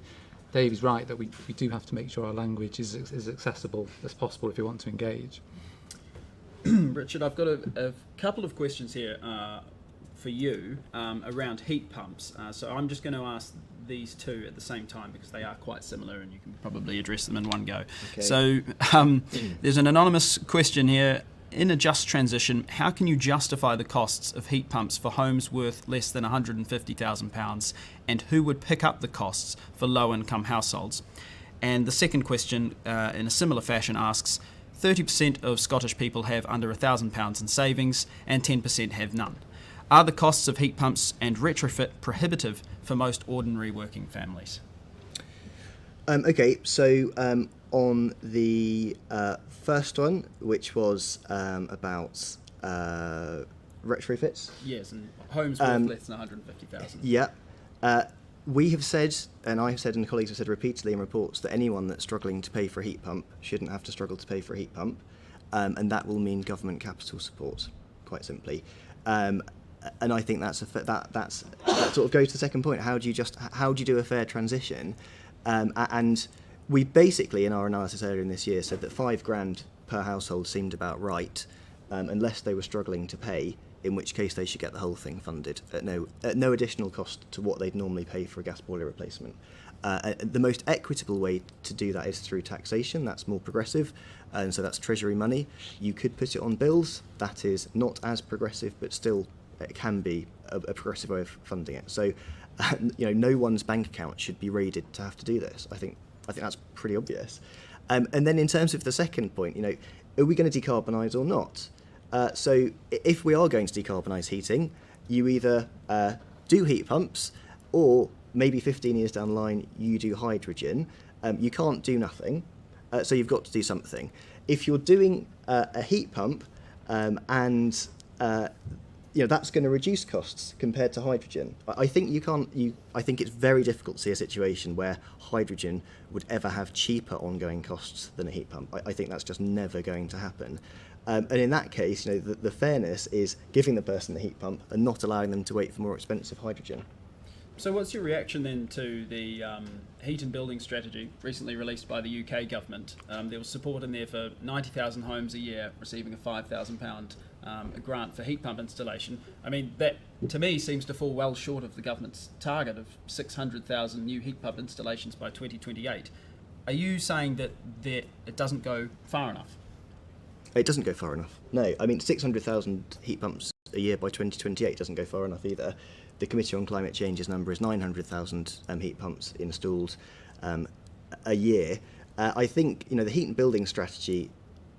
is right that we do have to make sure our language is as accessible as possible if we want to engage. Richard, I've got a couple of questions here for you around heat pumps. So I'm just going to ask these two at the same time because they are quite similar and you can probably address them in one go. Okay. So there's an anonymous question here. In a just transition, how can you justify the costs of heat pumps for homes worth less than £150,000, and who would pick up the costs for low-income households? And the second question, in a similar fashion, asks, 30% of Scottish people have under £1,000 in savings and 10% have none. Are the costs of heat pumps and retrofit prohibitive for most ordinary working families? Okay, so on the first one, which was about retrofits. Yes, and homes worth less than 150,000. Yeah. We have said, and I have said, and colleagues have said repeatedly in reports, that anyone that's struggling to pay for a heat pump shouldn't have to struggle to pay for a heat pump, and that will mean government capital support, quite simply. And I think that sort of goes to the second point. How do you do a fair transition? And we basically, in our analysis earlier in this year, said that £5,000 per household seemed about right, unless they were struggling to pay, in which case they should get the whole thing funded at no additional cost to what they'd normally pay for a gas boiler replacement. The most equitable way to do that is through taxation. That's more progressive, and so that's Treasury money. You could put it on bills. That is not as progressive, but still it can be a progressive way of funding it. So, no one's bank account should be raided to have to do this. I think that's pretty obvious. And then in terms of the second point, are we going to decarbonise or not? So if we are going to decarbonise heating, you either do heat pumps, or maybe 15 years down the line you do hydrogen. You can't do nothing, so you've got to do something. If you're doing a heat pump, and that's going to reduce costs compared to hydrogen. I think I think it's very difficult to see a situation where hydrogen would ever have cheaper ongoing costs than a heat pump. I think that's just never going to happen. And in that case, the fairness is giving the person the heat pump and not allowing them to wait for more expensive hydrogen. So what's your reaction then to the heat and building strategy recently released by the UK government? There was support in there for 90,000 homes a year receiving a £5,000 a grant for heat pump installation. I mean, that to me seems to fall well short of the government's target of 600,000 new heat pump installations by 2028. Are you saying that it doesn't go far enough? It doesn't go far enough. No, I mean 600,000 heat pumps a year by 2028 doesn't go far enough either. The Committee on Climate Change's number is 900,000 heat pumps installed a year. I think the heat and building strategy,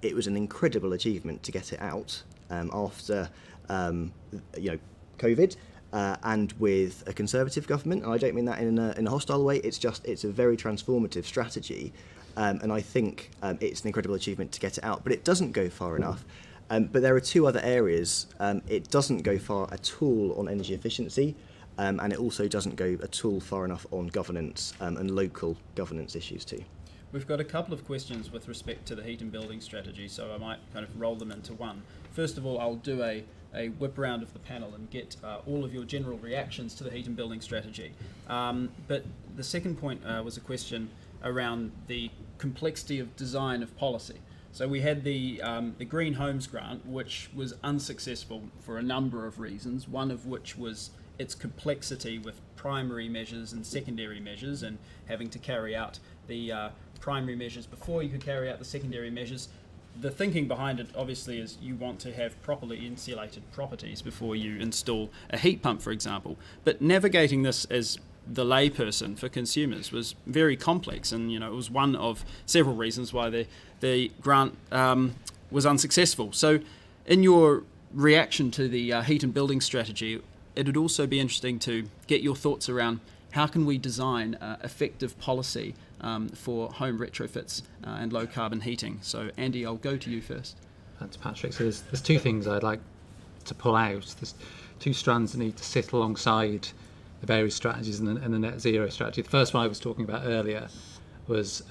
it was an incredible achievement to get it out after COVID and with a Conservative government. And I don't mean that in a hostile way. It's a very transformative strategy. And I think it's an incredible achievement to get it out, but it doesn't go far enough. But there are two other areas. It doesn't go far at all on energy efficiency, and it also doesn't go at all far enough on governance and local governance issues too. We've got a couple of questions with respect to the heat and building strategy, so I might kind of roll them into one. First of all, I'll do a whip round of the panel and get all of your general reactions to the heat and building strategy. But the second point was a question around the complexity of design of policy. So we had the Green Homes Grant, which was unsuccessful for a number of reasons, one of which was its complexity with primary measures and secondary measures, and having to carry out the primary measures before you could carry out the secondary measures. The thinking behind it obviously is you want to have properly insulated properties before you install a heat pump, for example. But navigating this as the layperson for consumers was very complex, and it was one of several reasons why the grant was unsuccessful. So in your reaction to the heat and building strategy, it would also be interesting to get your thoughts around how can we design effective policy for home retrofits and low carbon heating. So Andy, I'll go to you first. Thanks, Patrick. So there's two things I'd like to pull out. There's two strands that need to sit alongside various strategies and the net zero strategy. The first one I was talking about earlier was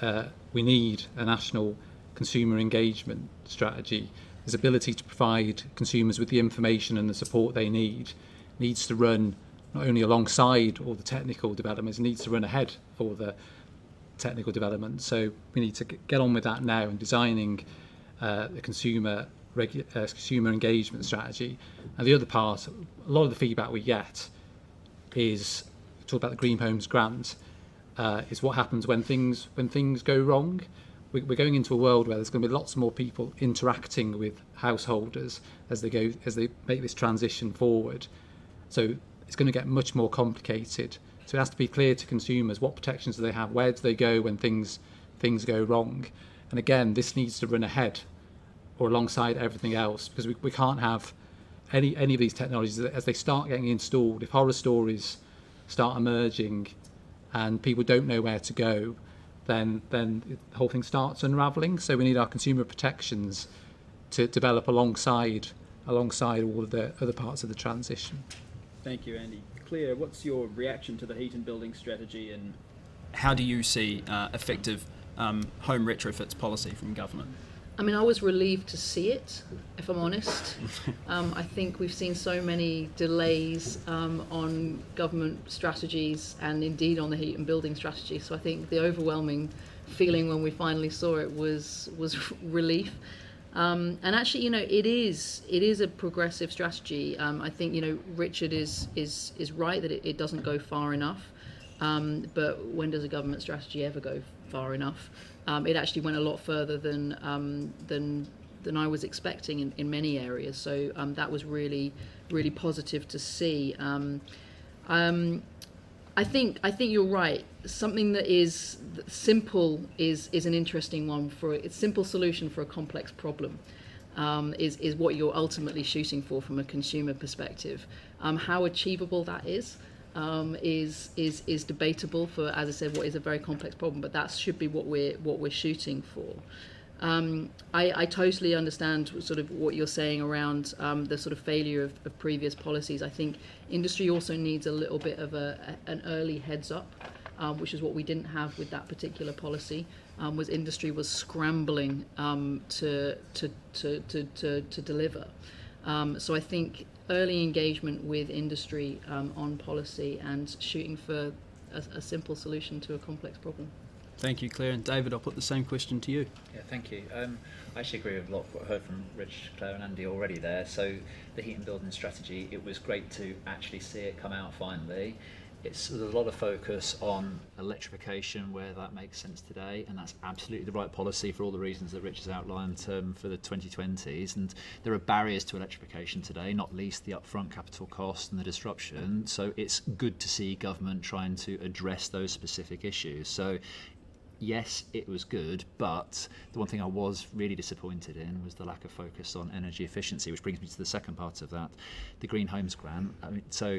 we need a national consumer engagement strategy. His ability to provide consumers with the information and the support they need needs to run not only alongside all the technical developments, it needs to run ahead of all the technical development. So we need to get on with that now and designing the consumer engagement strategy. And the other part, a lot of the feedback we get is, talk about the Green Homes grant, is what happens when things go wrong. We're going into a world where there's going to be lots more people interacting with householders as they make this transition forward. So it's going to get much more complicated. So it has to be clear to consumers what protections do they have, where do they go when things go wrong. And again, this needs to run ahead or alongside everything else, because we can't have any of these technologies as they start getting installed. If horror stories start emerging and people don't know where to go, then the whole thing starts unravelling. So we need our consumer protections to develop alongside all of the other parts of the transition. Thank you, Andy. Claire, what's your reaction to the heat and building strategy, and how do you see effective home retrofits policy from government? I mean, I was relieved to see it, if I'm honest. I think we've seen so many delays on government strategies and indeed on the heat and building strategy. So I think the overwhelming feeling when we finally saw it was relief. And actually, it is a progressive strategy. I think, Richard is right that it doesn't go far enough. But when does a government strategy ever go far enough? It actually went a lot further than I was expecting in many areas. So that was really, really positive to see. I think you're right. Something that is simple is an interesting one. It's simple solution for a complex problem. Is what you're ultimately shooting for from a consumer perspective. How achievable that is debatable for, as I said, what is a very complex problem, but that should be what we're shooting for. I totally understand sort of what you're saying around the sort of failure of previous policies. I think industry also needs a little bit of an early heads up, which is what we didn't have with that particular policy. Was industry was scrambling to deliver. So I think early engagement with industry on policy and shooting for a simple solution to a complex problem. Thank you, Claire. And David, I'll put the same question to you. Yeah, thank you. I actually agree with a lot of what I heard from Rich, Claire and Andy already there. So the heat and building strategy, it was great to actually see it come out finally. There's a lot of focus on electrification where that makes sense today, and that's absolutely the right policy for all the reasons that Rich has outlined for the 2020s. And there are barriers to electrification today, not least the upfront capital cost and the disruption. So it's good to see government trying to address those specific issues. So yes, it was good, but the one thing I was really disappointed in was the lack of focus on energy efficiency, which brings me to the second part of that, the Green Homes grant. So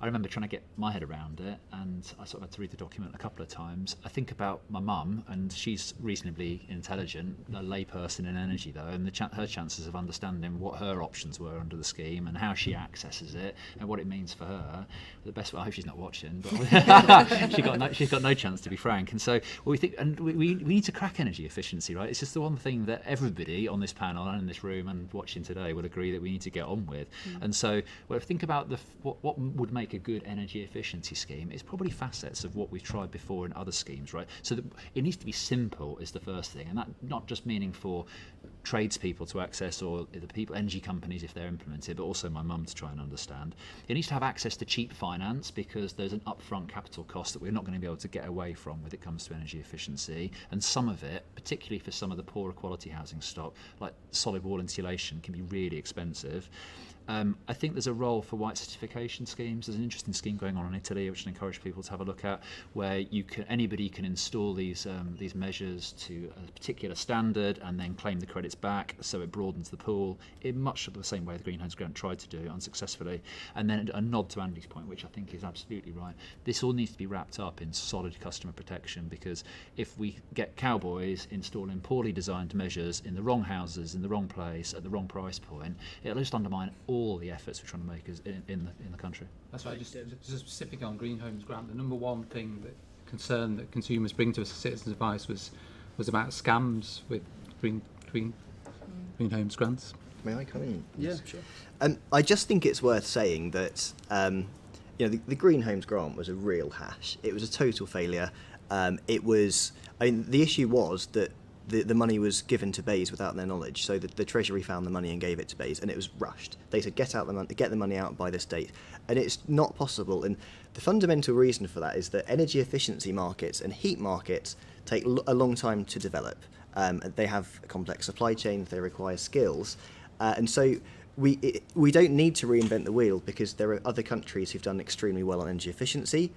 I remember trying to get my head around it, and I sort of had to read the document a couple of times. I think about my mum, and she's reasonably intelligent, a layperson in energy though, and her chances of understanding what her options were under the scheme and how she accesses it and what it means for her. The best, I hope she's not watching, but she's got no chance, to be frank. And so we think. And we need to crack energy efficiency, right? It's just the one thing that everybody on this panel and in this room and watching today would agree that we need to get on with. And so when I think about what would make a good energy efficiency scheme, it's probably facets of what we've tried before in other schemes, right? So it needs to be simple is the first thing, and that not just meaning for tradespeople to access or the people, energy companies if they're implemented, but also my mum to try and understand. It needs to have access to cheap finance because there's an upfront capital cost that we're not going to be able to get away from when it comes to energy efficiency, and some of it, particularly for some of the poorer quality housing stock, like solid wall insulation, can be really expensive. I think there's a role for white certification schemes. There's an interesting scheme going on in Italy, which I encourage people to have a look at, where anybody can install these measures to a particular standard and then claim the credits back, so it broadens the pool in much of the same way the Green Homes Grant tried to do unsuccessfully. And then a nod to Andy's point, which I think is absolutely right. This all needs to be wrapped up in solid customer protection, because if we get cowboys installing poorly designed measures in the wrong houses, in the wrong place, at the wrong price point, it'll just undermine all the efforts we're trying to make in the country. That's right. Just specific on Green Homes Grant, the number one concern that consumers bring to us as citizens' advice was about scams with Green Homes Grants. May I come in? Yeah, sure. I just think it's worth saying that the Green Homes Grant was a real hash. It was a total failure. The issue was that the money was given to BEIS without their knowledge. So the Treasury found the money and gave it to BEIS, and it was rushed. They said get the money out by this date, and it's not possible. And the fundamental reason for that is that energy efficiency markets and heat markets take a long time to develop. They have complex supply chains. They require skills. And so we don't need to reinvent the wheel, because there are other countries who've done extremely well on energy efficiency.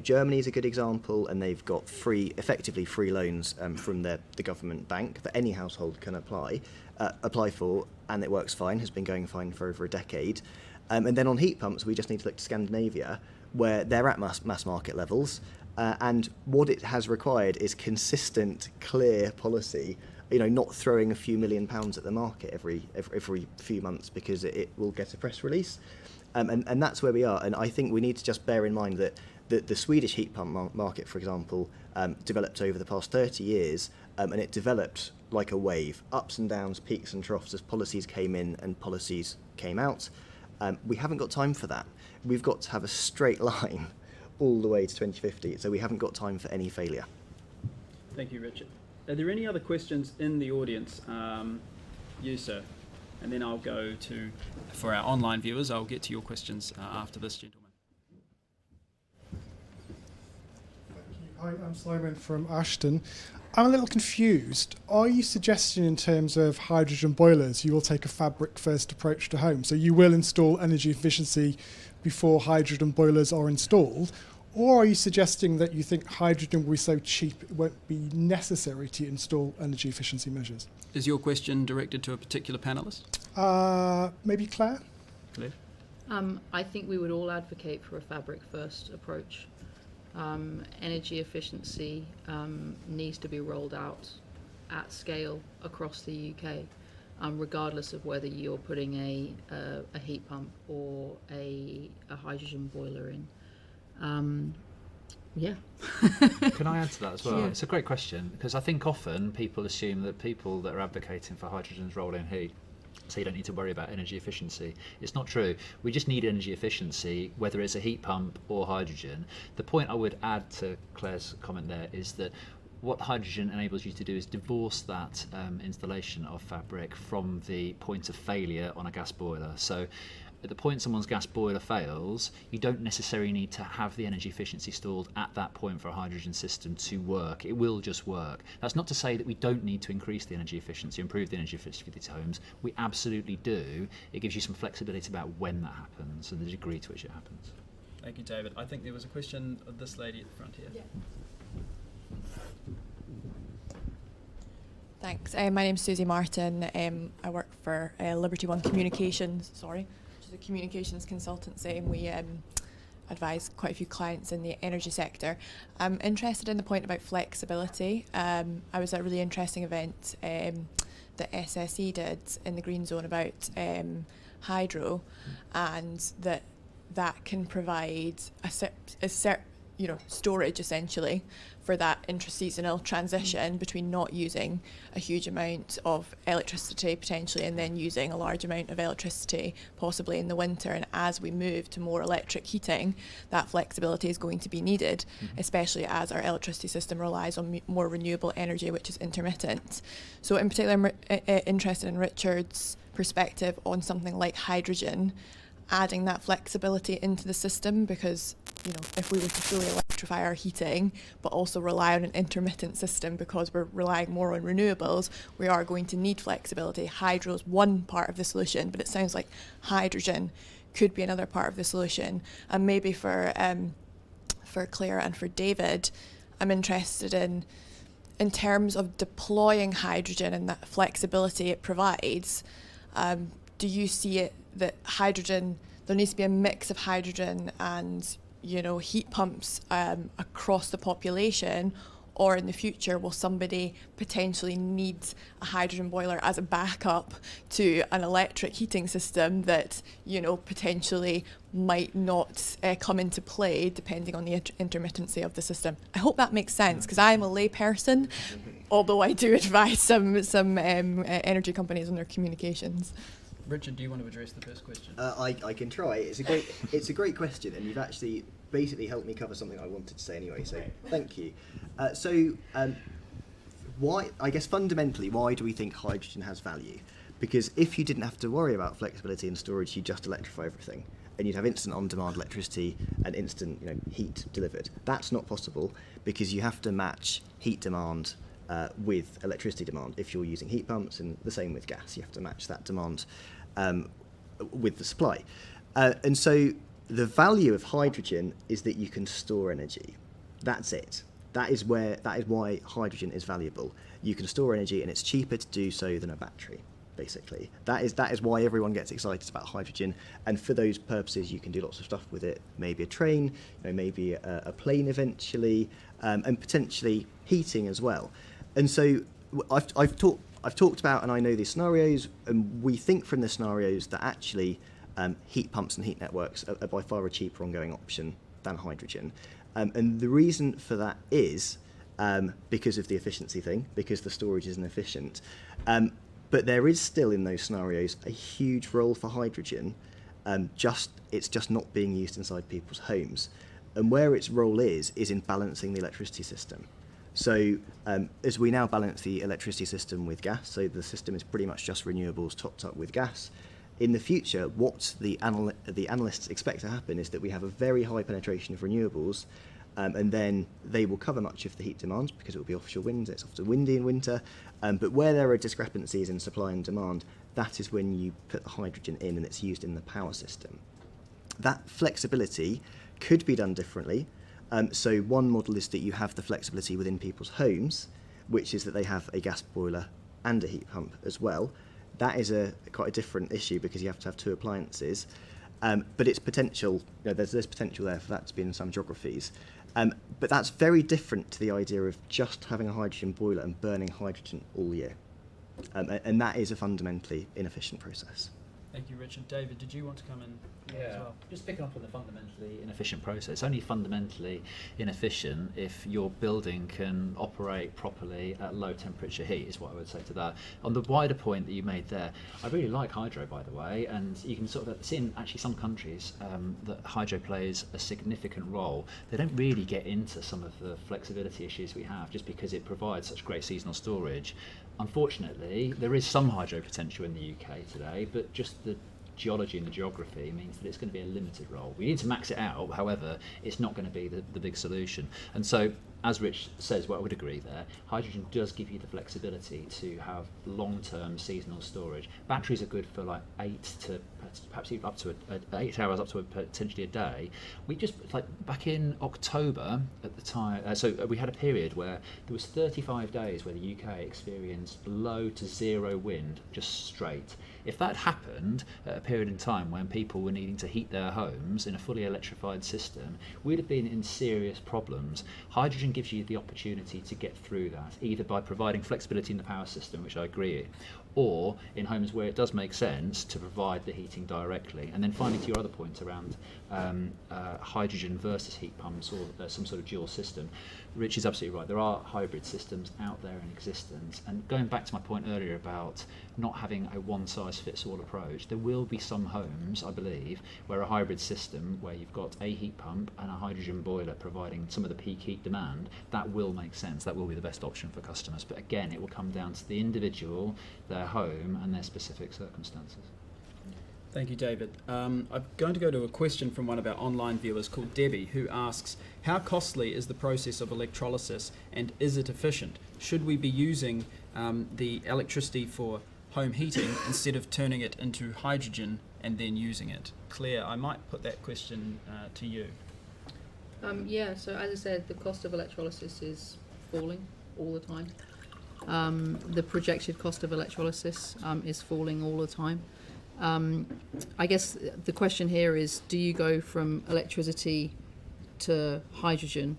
Germany is a good example, and they've got effectively free loans from the government bank that any household can apply for, and it works fine, has been going fine for over a decade. And then on heat pumps, we just need to look to Scandinavia, where they're at mass market levels, and what it has required is consistent, clear policy. Not throwing a few £1 million at the market every few months because it will get a press release, and that's where we are. And I think we need to just bear in mind that the Swedish heat pump market, for example, developed over the past 30 years, and it developed like a wave, ups and downs, peaks and troughs as policies came in and policies came out. We haven't got time for that. We've got to have a straight line all the way to 2050, so we haven't got time for any failure. Thank you, Richard. Are there any other questions in the audience? You, sir. And then I'll go to, for our online viewers, I'll get to your questions after this, gentleman. Thank you. Hi, I'm Simon from Ashton. I'm a little confused. Are you suggesting in terms of hydrogen boilers you will take a fabric-first approach to home? So you will install energy efficiency before hydrogen boilers are installed? Or are you suggesting that you think hydrogen will be so cheap it won't be necessary to install energy efficiency measures? Is your question directed to a particular panellist? Maybe Claire? Claire? I think we would all advocate for a fabric-first approach. Energy efficiency needs to be rolled out at scale across the UK, regardless of whether you're putting a heat pump or a hydrogen boiler in. Yeah. Can I add to that as well? Yeah. It's a great question, because I think often people assume that people that are advocating for hydrogen's role in heat, so you don't need to worry about energy efficiency. It's not true. We just need energy efficiency, whether it's a heat pump or hydrogen. The point I would add to Claire's comment there is that what hydrogen enables you to do is divorce that installation of fabric from the point of failure on a gas boiler. So at the point someone's gas boiler fails, you don't necessarily need to have the energy efficiency installed at that point for a hydrogen system to work. It will just work. That's not to say that we don't need to increase the energy efficiency, improve the energy efficiency of these homes. We absolutely do. It gives you some flexibility about when that happens and the degree to which it happens. Thank you, David. I think there was a question of this lady at the front here. Yeah. Thanks. My name's Susie Martin. I work for Liberty One Communications, which is a communications consultancy, and we advise quite a few clients in the energy sector. I'm interested in the point about flexibility. I was at a really interesting event that SSE did in the Green Zone about hydro, and that can provide storage essentially for that intra-seasonal transition between not using a huge amount of electricity potentially and then using a large amount of electricity possibly in the winter. And as we move to more electric heating, that flexibility is going to be needed, especially as our electricity system relies on more renewable energy, which is intermittent. So in particular, I'm interested in Richard's perspective on something like hydrogen, adding that flexibility into the system, because if we were to fully electrify our heating but also rely on an intermittent system because we're relying more on renewables, we are going to need flexibility. Hydro is one part of the solution, but it sounds like hydrogen could be another part of the solution. And maybe for Claire and for David, I'm interested in terms of deploying hydrogen and that flexibility it provides. Do you see it that hydrogen, there needs to be a mix of hydrogen and heat pumps across the population, or in the future will somebody potentially need a hydrogen boiler as a backup to an electric heating system that, you know, potentially might not come into play depending on the intermittency of the system. I hope that makes sense, because I'm a lay person, although I do advise some energy companies on their communications. Richard, do you want to address the first question? I can try. It's a great question, and you've actually basically helped me cover something I wanted to say anyway. So thank you. Why? I guess fundamentally, why do we think hydrogen has value? Because if you didn't have to worry about flexibility and storage, you'd just electrify everything, and you'd have instant on-demand electricity and instant, you know, heat delivered. That's not possible because you have to match heat demand with electricity demand. If you're using heat pumps, and the same with gas, you have to match that demand with the supply. And so the value of hydrogen is that you can store energy. That's it. That is why hydrogen is valuable. You can store energy, and it's cheaper to do so than a battery. Basically, that is why everyone gets excited about hydrogen, and for those purposes you can do lots of stuff with it. Maybe a train, you know, maybe a plane eventually, and potentially heating as well. And so I've talked about, and I know these scenarios, and we think from the scenarios that actually heat pumps and heat networks are by far a cheaper ongoing option than hydrogen. And the reason for that is because of the efficiency thing, because the storage isn't efficient. But there is still, in those scenarios, a huge role for hydrogen. It's just not being used inside people's homes. And where its role is in balancing the electricity system. So as we now balance the electricity system with gas, so the system is pretty much just renewables topped up with gas. In the future, what the analysts expect to happen is that we have a very high penetration of renewables, and then they will cover much of the heat demand because it will be offshore wind. It's often windy in winter, but where there are discrepancies in supply and demand, that is when you put the hydrogen in and it's used in the power system. That flexibility could be done differently. So one model is that you have the flexibility within people's homes, which is that they have a gas boiler and a heat pump as well. That is quite a different issue because you have to have two appliances. But it's potential, you know, there's potential there for that to be in some geographies. But that's very different to the idea of just having a hydrogen boiler and burning hydrogen all year. And that is a fundamentally inefficient process. Thank you, Richard. David, did you want to come in as well? Just picking up on the fundamentally inefficient process. It's only fundamentally inefficient if your building can operate properly at low temperature heat, is what I would say to that. On the wider point that you made there, I really like hydro, by the way, and you can sort of see in actually some countries that hydro plays a significant role. They don't really get into some of the flexibility issues we have just because it provides such great seasonal storage. Unfortunately, there is some hydro potential in the UK today, but just the geology and the geography means that it's going to be a limited role. We need to max it out, however, it's not going to be the big solution. And so, as Rich says, well, I would agree there, hydrogen does give you the flexibility to have long-term seasonal storage. Batteries are good for like 8 to perhaps even up to 8 hours, up to potentially a day. We just, like back in October at the time, so we had a period where there was 35 days where the UK experienced low to zero wind, just straight. If that happened at a period in time when people were needing to heat their homes in a fully electrified system, we'd have been in serious problems. Hydrogen gives you the opportunity to get through that, either by providing flexibility in the power system, which I agree, or in homes where it does make sense to provide the heating directly. And then finally, to your other point around hydrogen versus heat pumps or some sort of dual system, Rich is absolutely right. There are hybrid systems out there in existence. And going back to my point earlier about not having a one-size-fits-all approach, there will be some homes, I believe, where a hybrid system, where you've got a heat pump and a hydrogen boiler providing some of the peak heat demand, that will make sense. That will be the best option for customers. But again, it will come down to the individual, their home, and their specific circumstances. Thank you, David. I'm going to go to a question from one of our online viewers called Debbie, who asks, how costly is the process of electrolysis and is it efficient? Should we be using the electricity for home heating instead of turning it into hydrogen and then using it? Claire, I might put that question to you. Yeah, so as I said, the cost of electrolysis is falling all the time. The projected cost of electrolysis is falling all the time. I guess the question here is, do you go from electricity to hydrogen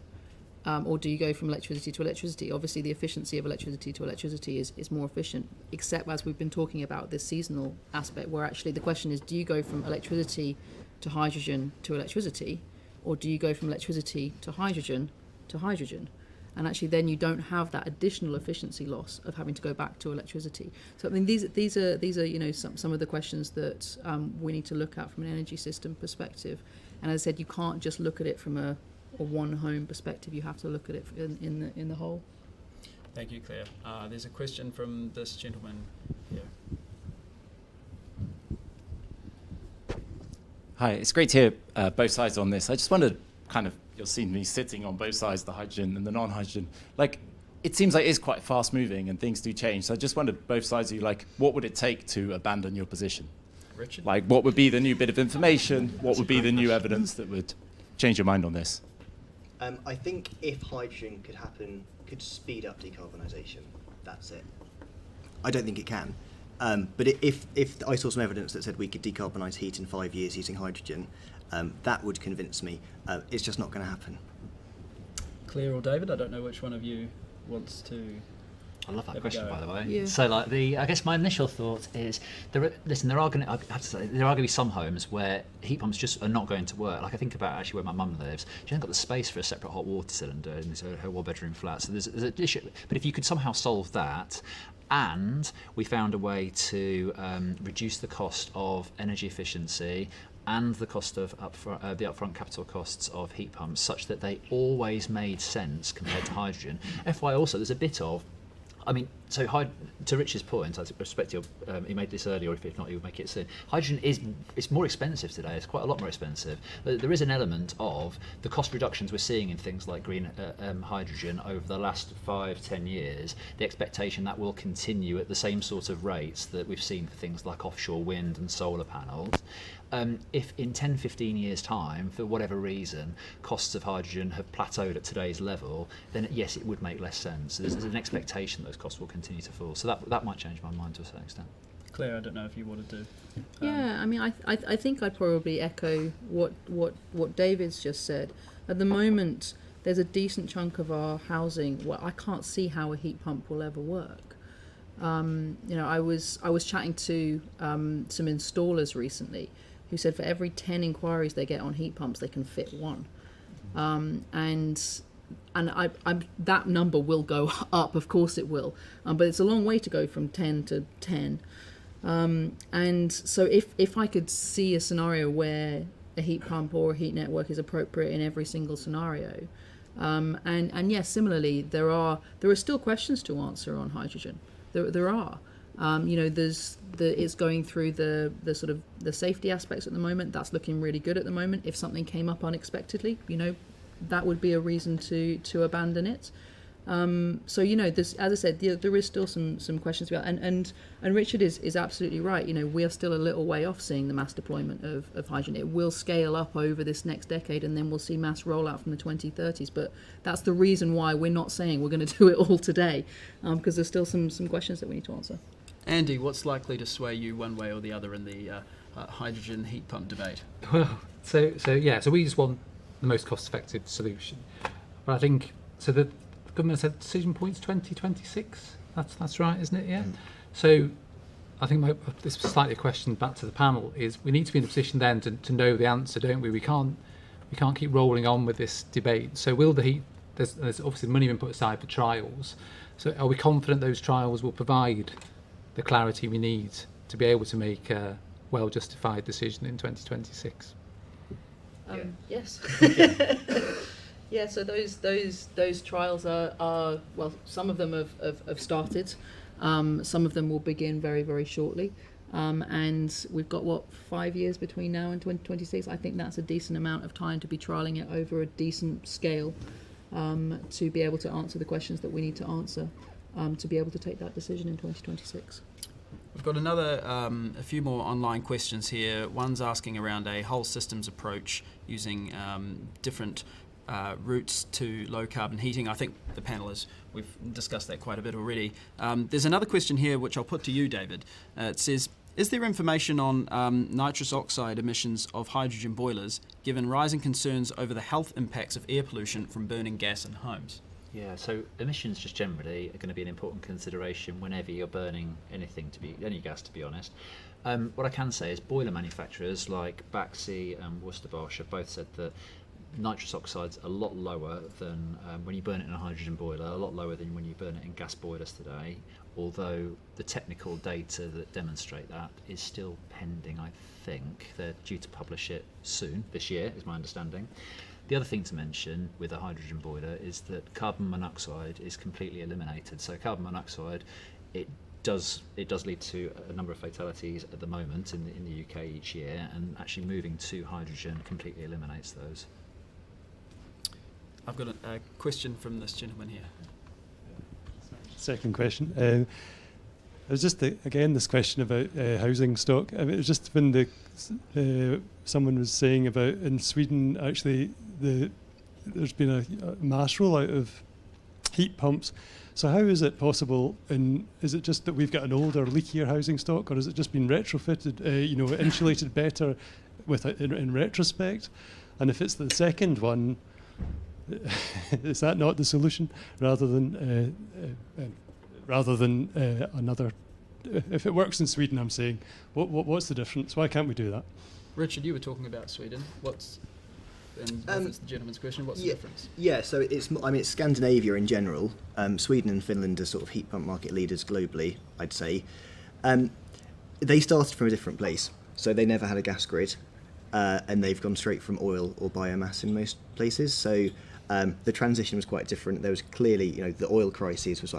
or do you go from electricity to electricity? Obviously, the efficiency of electricity to electricity is more efficient, except as we've been talking about this seasonal aspect, where actually the question is, do you go from electricity to hydrogen to electricity, or do you go from electricity to hydrogen to hydrogen? And actually then you don't have that additional efficiency loss of having to go back to electricity. So I mean, these are you know, some of the questions that we need to look at from an energy system perspective. And as I said, you can't just look at it from a one home perspective. You have to look at it in the whole. Thank you, Claire. There's a question from this gentleman here. Hi, it's great to hear both sides on this. I just wondered, kind of, you'll see me sitting on both sides, the hydrogen and the non-hydrogen. Like, it seems like it's quite fast moving and things do change. So I just wondered, both sides of you, like, what would it take to abandon your position? Richard? Like, what would be the new bit of information? What would be the new evidence that would change your mind on this? I think if hydrogen could speed up decarbonisation, that's it. I don't think it can. But if I saw some evidence that said we could decarbonise heat in 5 years using hydrogen, that would convince me. It's just not going to happen. Claire or David? I don't know which one of you wants to. I love that Have a question, go. by the way. Yeah. So, like, I guess my initial thought is, there are going to be some homes where heat pumps just are not going to work. Like, I think about actually where my mum lives. She hasn't got the space for a separate hot water cylinder in her one-bedroom flat. So there's an issue. But if you could somehow solve that, and we found a way to reduce the cost of energy efficiency and the cost of the upfront capital costs of heat pumps, such that they always made sense compared to hydrogen. FYI, also, there's a bit of, I mean, so to Rich's point, I respect he made this earlier, or if not, he'll make it soon. Hydrogen it's more expensive today. It's quite a lot more expensive. But there is an element of the cost reductions we're seeing in things like green hydrogen over the last 5-10 years. The expectation that will continue at the same sort of rates that we've seen for things like offshore wind and solar panels. If in 10-15 years' time, for whatever reason, costs of hydrogen have plateaued at today's level, then yes, it would make less sense. There's an expectation that those costs will continue to fall. So that might change my mind to a certain extent. Claire, I don't know if you wanted to. Yeah, I mean, I think I'd probably echo what David's just said. At the moment, there's a decent chunk of our housing where I can't see how a heat pump will ever work. You know, I was chatting to some installers recently who said for every 10 inquiries they get on heat pumps, they can fit one. And that number will go up, of course it will, but it's a long way to go from 10 to 10. And so if I could see a scenario where a heat pump or a heat network is appropriate in every single scenario, and yes, similarly, there are still questions to answer on hydrogen. There are. You know, it's going through the sort of the safety aspects at the moment. That's looking really good at the moment. If something came up unexpectedly, you know, that would be a reason to abandon it. So, you know, as I said, there is still some questions about, and Richard is absolutely right. You know, we are still a little way off seeing the mass deployment of hydrogen. It will scale up over this next decade, and then we'll see mass rollout from the 2030s. But that's the reason why we're not saying we're going to do it all today, because there's still some questions that we need to answer. Andy, what's likely to sway you one way or the other in the hydrogen heat pump debate? Well, so we just want the most cost-effective solution. But I think, so the government said decision points 2026. That's right, isn't it? Yeah. So I think this is slightly a question back to the panel, is we need to be in a position then to know the answer, don't we? We can't keep rolling on with this debate. So will the heat? There's obviously money been put aside for trials. So are we confident those trials will provide the clarity we need to be able to make a well-justified decision in 2026? Yes. Yeah, so those trials are well, some of them have started, some of them will begin very, very shortly, and we've got 5 years between now and 2026. I think that's a decent amount of time to be trialling it over a decent scale, to be able to answer the questions that we need to answer, to be able to take that decision in 2026. We've got a few more online questions here. One's asking around a whole systems approach using different routes to low carbon heating. I think the panel we've discussed that quite a bit already. There's another question here which I'll put to you, David. It says, Is there information on nitrous oxide emissions of hydrogen boilers, given rising concerns over the health impacts of air pollution from burning gas in homes? Yeah, so emissions just generally are going to be an important consideration whenever you're burning any gas, to be honest. What I can say is boiler manufacturers like Baxi and Worcester Bosch have both said that nitrous oxide's a lot lower than when you burn it in a hydrogen boiler, a lot lower than when you burn it in gas boilers today, although the technical data that demonstrate that is still pending, I think. They're due to publish it soon, this year, is my understanding. The other thing to mention with a hydrogen boiler is that carbon monoxide is completely eliminated. So carbon monoxide, it does lead to a number of fatalities at the moment in the UK each year, and actually moving to hydrogen completely eliminates those. I've got a question from this gentleman here. Second question. It was just again this question about housing stock. I mean, it was just when someone was saying about in Sweden actually there's been a mass rollout of heat pumps. So how is it possible? And is it just that we've got an older, leakier housing stock, or has it just been retrofitted, insulated better in retrospect? And if it's the second one, is that not the solution rather than another? If it works in Sweden, I'm saying, what's the difference? Why can't we do that? Richard, you were talking about Sweden. And it's the gentleman's question, what's the difference? Yeah, so it's Scandinavia in general. Sweden and Finland are sort of heat pump market leaders globally, I'd say. They started from a different place, so they never had a gas grid, and they've gone straight from oil or biomass in most places. So the transition was quite different. There was clearly, the oil crisis was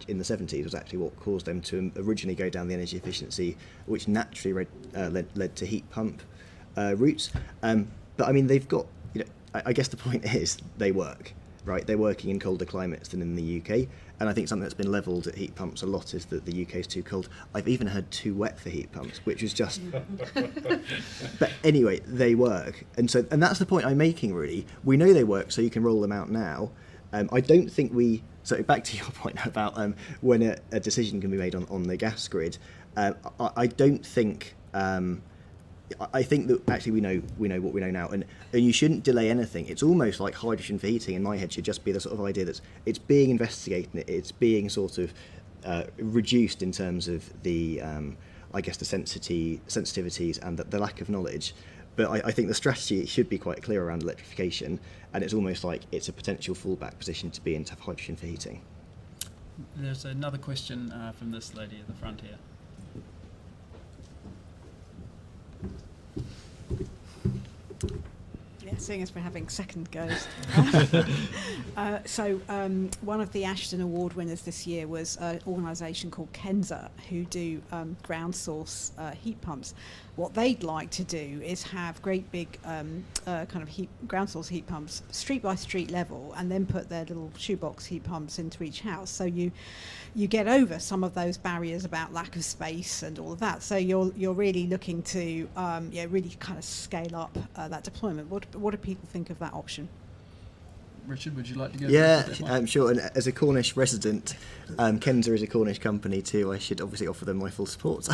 in the 70s was actually what caused them to originally go down the energy efficiency, which naturally led to heat pump routes. But I mean, they've got, I guess the point is they work, right? They're working in colder climates than in the UK. And I think something that's been levelled at heat pumps a lot is that the UK is too cold. I've even heard too wet for heat pumps, which is just... But anyway, they work. And that's the point I'm making, really. We know they work, so you can roll them out now. I don't think So back to your point about when a decision can be made on the gas grid. I don't think... I think that actually we know what we know now, and you shouldn't delay anything. It's almost like hydrogen for heating in my head should just be the sort of idea that it's being investigated, it's being sort of reduced in terms of the I guess the sensitivities and the lack of knowledge. But I think the strategy should be quite clear around electrification, and it's almost like it's a potential fallback position to be in to have hydrogen for heating. There's another question from this lady at the front here. Yeah, seeing as we're having second goes. So one of the Ashton Award winners this year was an organisation called Kenza, who do ground source heat pumps. What they'd like to do is have great big kind of ground source heat pumps, street by street level, and then put their little shoebox heat pumps into each house. So you get over some of those barriers about lack of space and all of that. So you're really looking to really kind of scale up that deployment. What do people think of that option? Richard, would you like to go? Yeah, sure. And as a Cornish resident, Kenza is a Cornish company too. I should obviously offer them my full support. So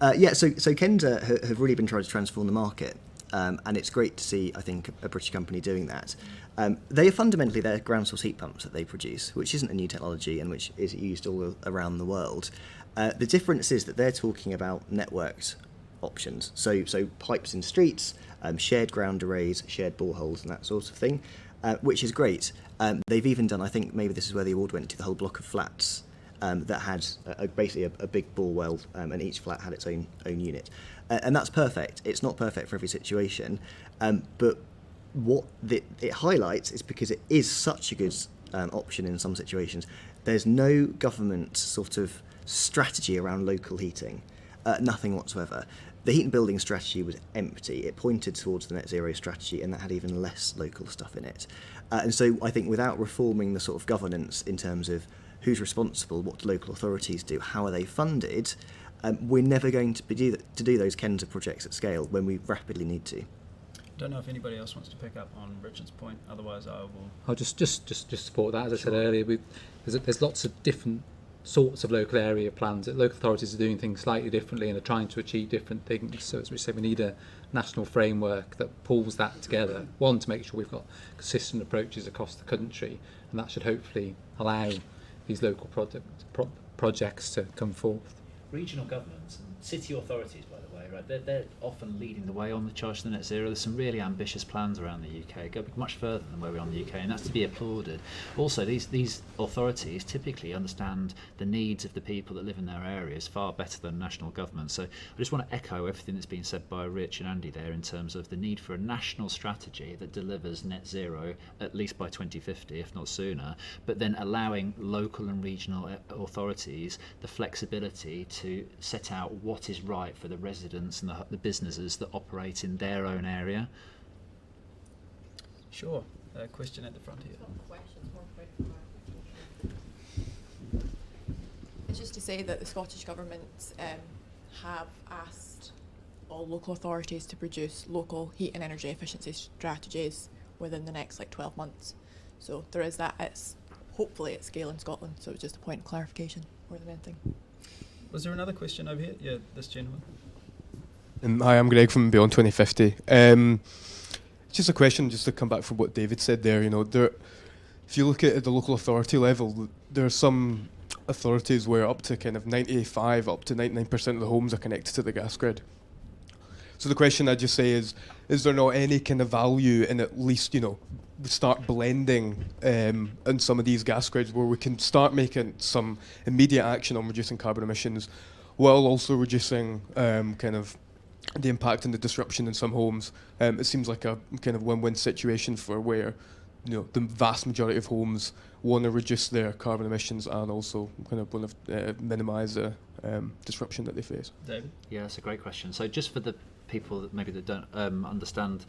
Kenza have really been trying to transform the market, and it's great to see, I think, a British company doing that. They are fundamentally their ground source heat pumps that they produce, which isn't a new technology and which is used all around the world. The difference is that they're talking about networked options, so pipes in streets, shared ground arrays, shared boreholes and that sort of thing, which is great. They've even done, I think maybe this is where the award went to, the whole block of flats that had basically a big bore well, and each flat had its own unit. And that's perfect. It's not perfect for every situation, but what it highlights is because it is such a good option in some situations, there's no government sort of strategy around local heating, nothing whatsoever. The heat and building strategy was empty. It pointed towards the net zero strategy, and that had even less local stuff in it. And so I think without reforming the sort of governance in terms of who's responsible, what do local authorities do, how are they funded, we're never going to do those Kenza projects at scale when we rapidly need to. Don't know if anybody else wants to pick up on Richard's point. Otherwise, I will. I'll just support that. As I said earlier, there's lots of different sorts of local area plans, that local authorities are doing things slightly differently and are trying to achieve different things. So as we say, we need a national framework that pulls that together. One, to make sure we've got consistent approaches across the country, and that should hopefully allow these local projects to come forth. Regional governments and city authorities, by the way, right? They're often leading the way on the charge to net zero. There's some really ambitious plans around the UK, go much further than where we are in the UK, and that's to be applauded. Also, these authorities typically understand the needs of the people that live in their areas far better than national government. So I just want to echo everything that's been said by Rich and Andy there in terms of the need for a national strategy that delivers net zero at least by 2050, if not sooner, but then allowing local and regional authorities the flexibility to set out what is right for the residents and the businesses that operate in their own area. Sure. A question at the front here. It's just to say that the Scottish Government have asked all local authorities to produce local heat and energy efficiency strategies within the next 12 months. So there is that. It's hopefully at scale in Scotland. So it's just a point of clarification more than anything. Was there another question over here? Yeah, this gentleman. Hi, I'm Greg from Beyond 2050. Just a question, just to come back from what David said there. If you look at the local authority level, there are some authorities where up to kind of 95, up to 99% of the homes are connected to the gas grid. So the question I'd just say is there not any kind of value in at least, start blending in some of these gas grids where we can start making some immediate action on reducing carbon emissions while also reducing kind of the impact and the disruption in some homes. It seems like a kind of win-win situation for where the vast majority of homes want to reduce their carbon emissions and also kind of want to minimise the disruption that they face. David? Yeah, that's a great question. So just for the people that maybe that don't understand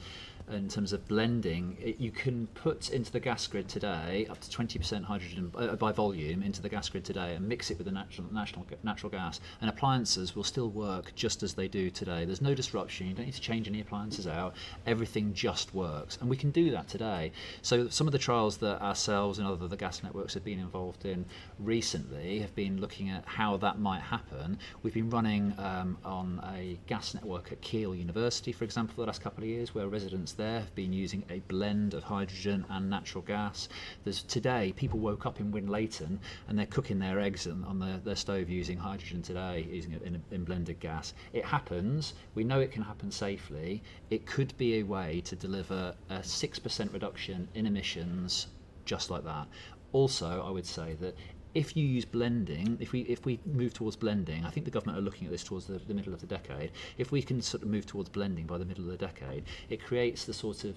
in terms of blending, you can put into the gas grid today up to 20% hydrogen by volume into the gas grid today and mix it with the natural gas, and appliances will still work just as they do today. There's no disruption. You don't need to change any appliances out. Everything just works, and we can do that today. So some of the trials that ourselves and other the gas networks have been involved in recently have been looking at how that might happen. We've been running on a gas network at Keele University, for example, for the last couple of years, where residents there have been using a blend of hydrogen and natural gas. There's today people woke up in Winlayton and they're cooking their eggs on their stove using hydrogen today, using it in blended gas. It happens. We know it can happen safely. It could be a way to deliver a 6% reduction in emissions just like that. Also, I would say that if you use blending, if we move towards blending, I think the government are looking at this towards the middle of the decade. If we can sort of move towards blending by the middle of the decade, it creates the sort of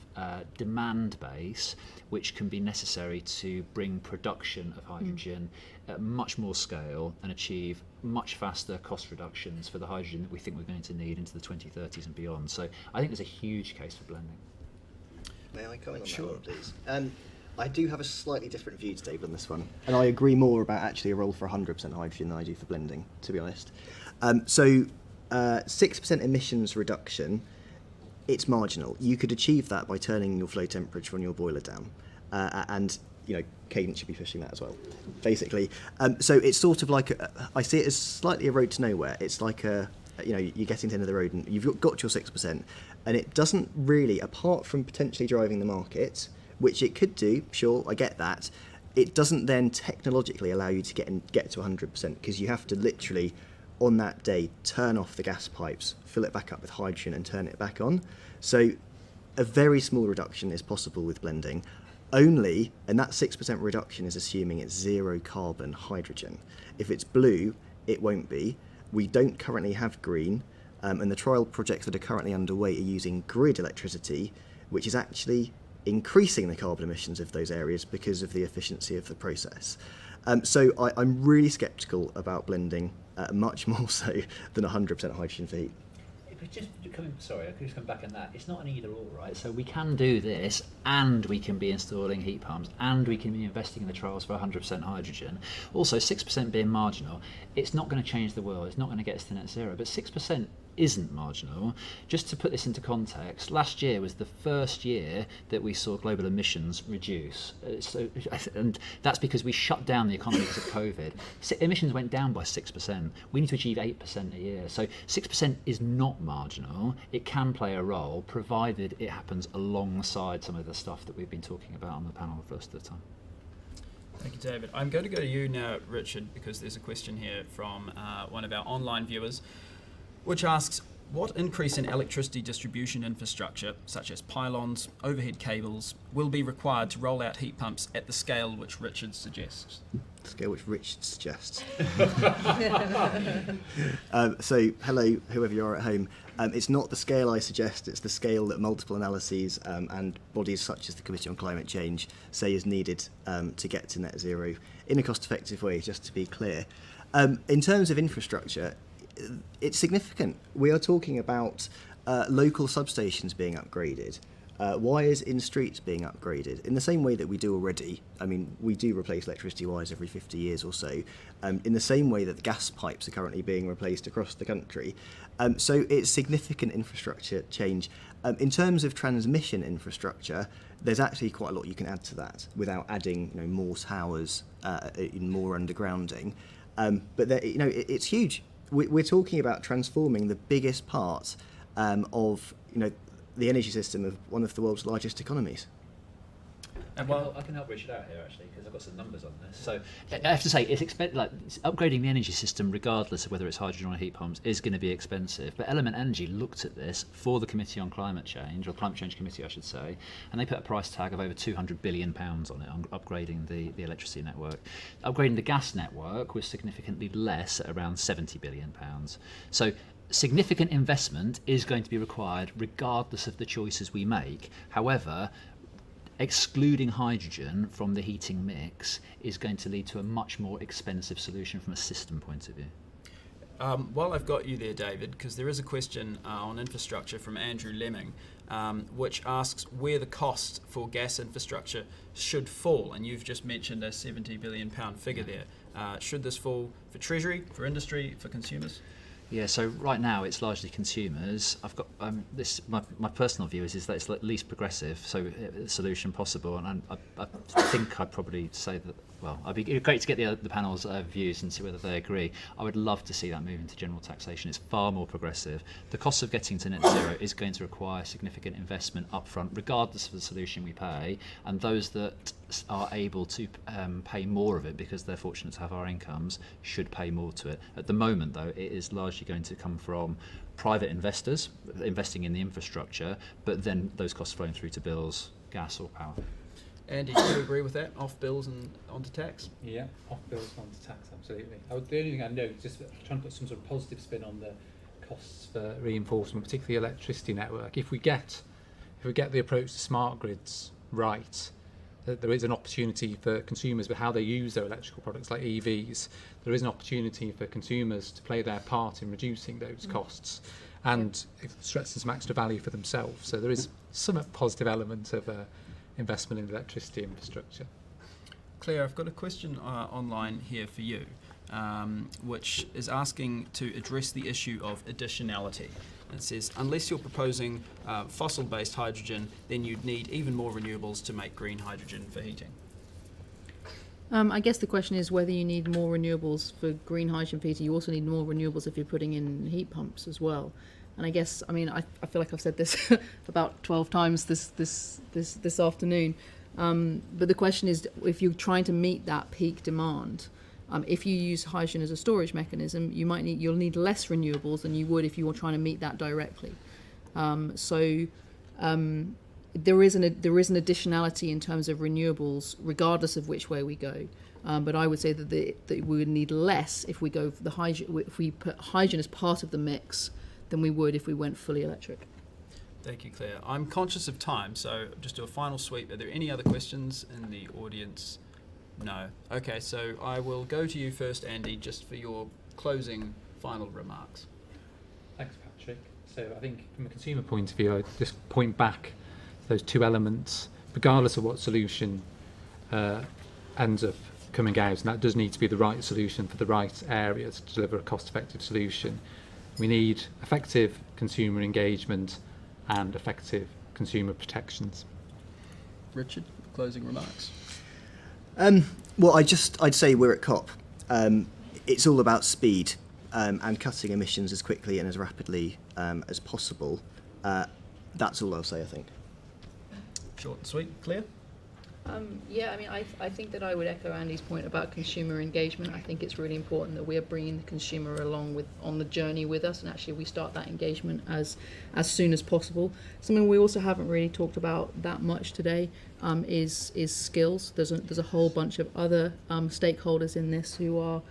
demand base which can be necessary to bring production of hydrogen at much more scale and achieve much faster cost reductions for the hydrogen that we think we're going to need into the 2030s and beyond. So I think there's a huge case for blending. May I comment on Sure. that one, please? I do have a slightly different view to David on this one, and I agree more about actually a role for 100% hydrogen than I do for blending, to be honest. 6% emissions reduction, it's marginal. You could achieve that by turning your flow temperature on your boiler down, and Cadent should be pushing that as well, basically. So it's sort of like I see it as slightly a road to nowhere. It's like you're getting to the end of the road and you've got your 6%, and it doesn't really, apart from potentially driving the market, which it could do, sure, I get that, it doesn't then technologically allow you to get to 100%, because you have to literally, on that day, turn off the gas pipes, fill it back up with hydrogen and turn it back on. So a very small reduction is possible with blending, only, and that 6% reduction is assuming it's zero carbon hydrogen. If it's blue, it won't be. We don't currently have green, and the trial projects that are currently underway are using grid electricity, which is actually increasing the carbon emissions of those areas because of the efficiency of the process. So I'm really sceptical about blending, much more so than 100% hydrogen for heat. I could just come back on that. It's not an either or, right? So we can do this, and we can be installing heat pumps, and we can be investing in the trials for 100% hydrogen. Also, 6% being marginal, it's not going to change the world. It's not going to get us to net zero. But 6% isn't marginal. Just to put this into context, last year was the first year that we saw global emissions reduce. And that's because we shut down the economy because of COVID. Emissions went down by 6%. We need to achieve 8% a year. So 6% is not marginal. It can play a role, provided it happens alongside some of the stuff that we've been talking about on the panel for the rest of the time. Thank you, David. I'm going to go to you now, Richard, because there's a question here from one of our online viewers, which asks, what increase in electricity distribution infrastructure, such as pylons, overhead cables, will be required to roll out heat pumps at the scale which Richard suggests? The scale which Richard suggests. So, hello, whoever you are at home. It's not the scale I suggest, it's the scale that multiple analyses and bodies such as the Committee on Climate Change say is needed to get to net zero in a cost-effective way, just to be clear. In terms of infrastructure, it's significant. We are talking about local substations being upgraded, wires in streets being upgraded in the same way that we do already. I mean, we do replace electricity wires every 50 years or so, in the same way that the gas pipes are currently being replaced across the country. So it's significant infrastructure change. In terms of transmission infrastructure, there's actually quite a lot you can add to that without adding, more towers, more undergrounding. But it's huge. We're talking about transforming the biggest part of the energy system of one of the world's largest economies. I can help Richard out here actually, because I've got some numbers on this. So I have to say, it's upgrading the energy system, regardless of whether it's hydrogen or heat pumps, is going to be expensive. But Element Energy looked at this for the Committee on Climate Change, or Climate Change Committee, I should say, and they put a price tag of over £200 billion on it, on upgrading the electricity network. Upgrading the gas network was significantly less, at around £70 billion. So significant investment is going to be required regardless of the choices we make. However, excluding hydrogen from the heating mix is going to lead to a much more expensive solution from a system point of view. While I've got you there, David, because there is a question on infrastructure from Andrew Lemming, which asks where the cost for gas infrastructure should fall, and you've just mentioned a £70 billion figure there. Should this fall for Treasury, for industry, for consumers? Yeah, so right now it's largely consumers. I've got my personal view is that it's the least progressive solution possible, and I think I'd probably say that. Well, it'd be great to get the panel's views and see whether they agree. I would love to see that move into general taxation. It's far more progressive. The cost of getting to net zero is going to require significant investment upfront, regardless of the solution we pay, and those that are able to pay more of it because they're fortunate to have our incomes should pay more to it. At the moment, though, it is largely going to come from private investors investing in the infrastructure, but then those costs flowing through to bills, gas or power. Andy, do you agree with that? Off bills and onto tax? Yeah, off bills and onto tax, absolutely. The only thing I know is just trying to put some sort of positive spin on the costs for reinforcement, particularly the electricity network. If we get the approach to smart grids right, there is an opportunity for consumers with how they use their electrical products like EVs. There is an opportunity for consumers to play their part in reducing those costs, and it stretches some extra value for themselves. So there is some positive element of investment in electricity infrastructure. Claire, I've got a question online here for you, which is asking to address the issue of additionality. It says, unless you're proposing fossil-based hydrogen, then you'd need even more renewables to make green hydrogen for heating. I guess the question is whether you need more renewables for green hydrogen for heating. You also need more renewables if you're putting in heat pumps as well. And I guess, I feel like I've said this about 12 times this afternoon. But the question is, if you're trying to meet that peak demand, if you use hydrogen as a storage mechanism, you'll need less renewables than you would if you were trying to meet that directly. So there is an additionality in terms of renewables, regardless of which way we go. But I would say that we would need less if we go for the hydrogen. If we put hydrogen as part of the mix, than we would if we went fully electric. Thank you, Claire. I'm conscious of time, so just do a final sweep. Are there any other questions in the audience? No. Okay, so I will go to you first, Andy, just for your closing final remarks. Thanks, Patrick. So I think from a consumer point of view, I'd just point back to those two elements, regardless of what solution ends up coming out, and that does need to be the right solution for the right area to deliver a cost-effective solution. We need effective consumer engagement and effective consumer protections. Richard, closing remarks. Well, I'd say we're at COP. It's all about speed and cutting emissions as quickly and as rapidly as possible. That's all I'll say, I think. Short and sweet. Claire? Yeah, I mean, I think that I would echo Andy's point about consumer engagement. I think it's really important that we are bringing the consumer along on the journey with us, and actually we start that engagement as soon as possible. Something we also haven't really talked about that much today is skills. There's a whole bunch of other stakeholders in this who are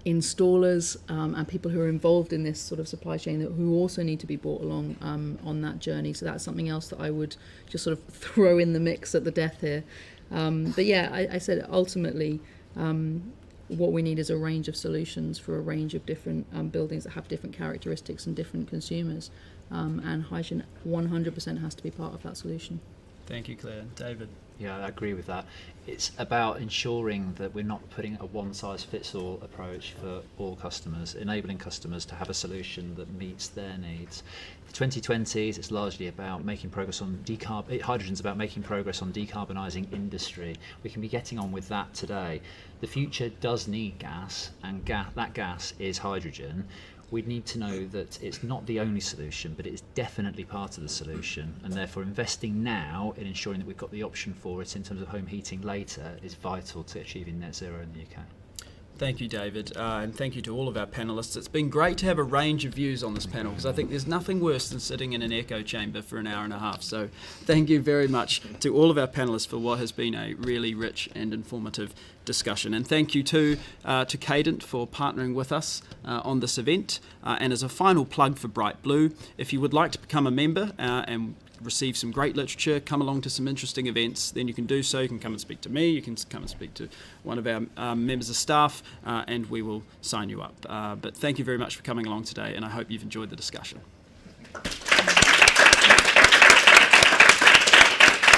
installers and people who are involved in this sort of supply chain who also need to be brought along on that journey. So that's something else that I would just sort of throw in the mix at the death here. But yeah, I said ultimately what we need is a range of solutions for a range of different buildings that have different characteristics and different consumers. And hydrogen 100% has to be part of that solution. Thank you, Claire. David? Yeah, I agree with that. It's about ensuring that we're not putting a one-size-fits-all approach for all customers, enabling customers to have a solution that meets their needs. The 2020s, it's largely about making progress on hydrogen's about making progress on decarbonising industry. We can be getting on with that today. The future does need gas, and that gas is hydrogen. We need to know that it's not the only solution, but it's definitely part of the solution, and therefore investing now in ensuring that we've got the option for it in terms of home heating later is vital to achieving net zero in the UK. Thank you, David, and thank you to all of our panellists. It's been great to have a range of views on this panel, because I think there's nothing worse than sitting in an echo chamber for an hour and a half. So thank you very much to all of our panellists for what has been a really rich and informative discussion. And thank you to Cadent for partnering with us on this event. And as a final plug for Bright Blue, if you would like to become a member and receive some great literature, come along to some interesting events, then you can do so. You can come and speak to me, you can come and speak to one of our members of staff, and we will sign you up. But thank you very much for coming along today, and I hope you've enjoyed the discussion.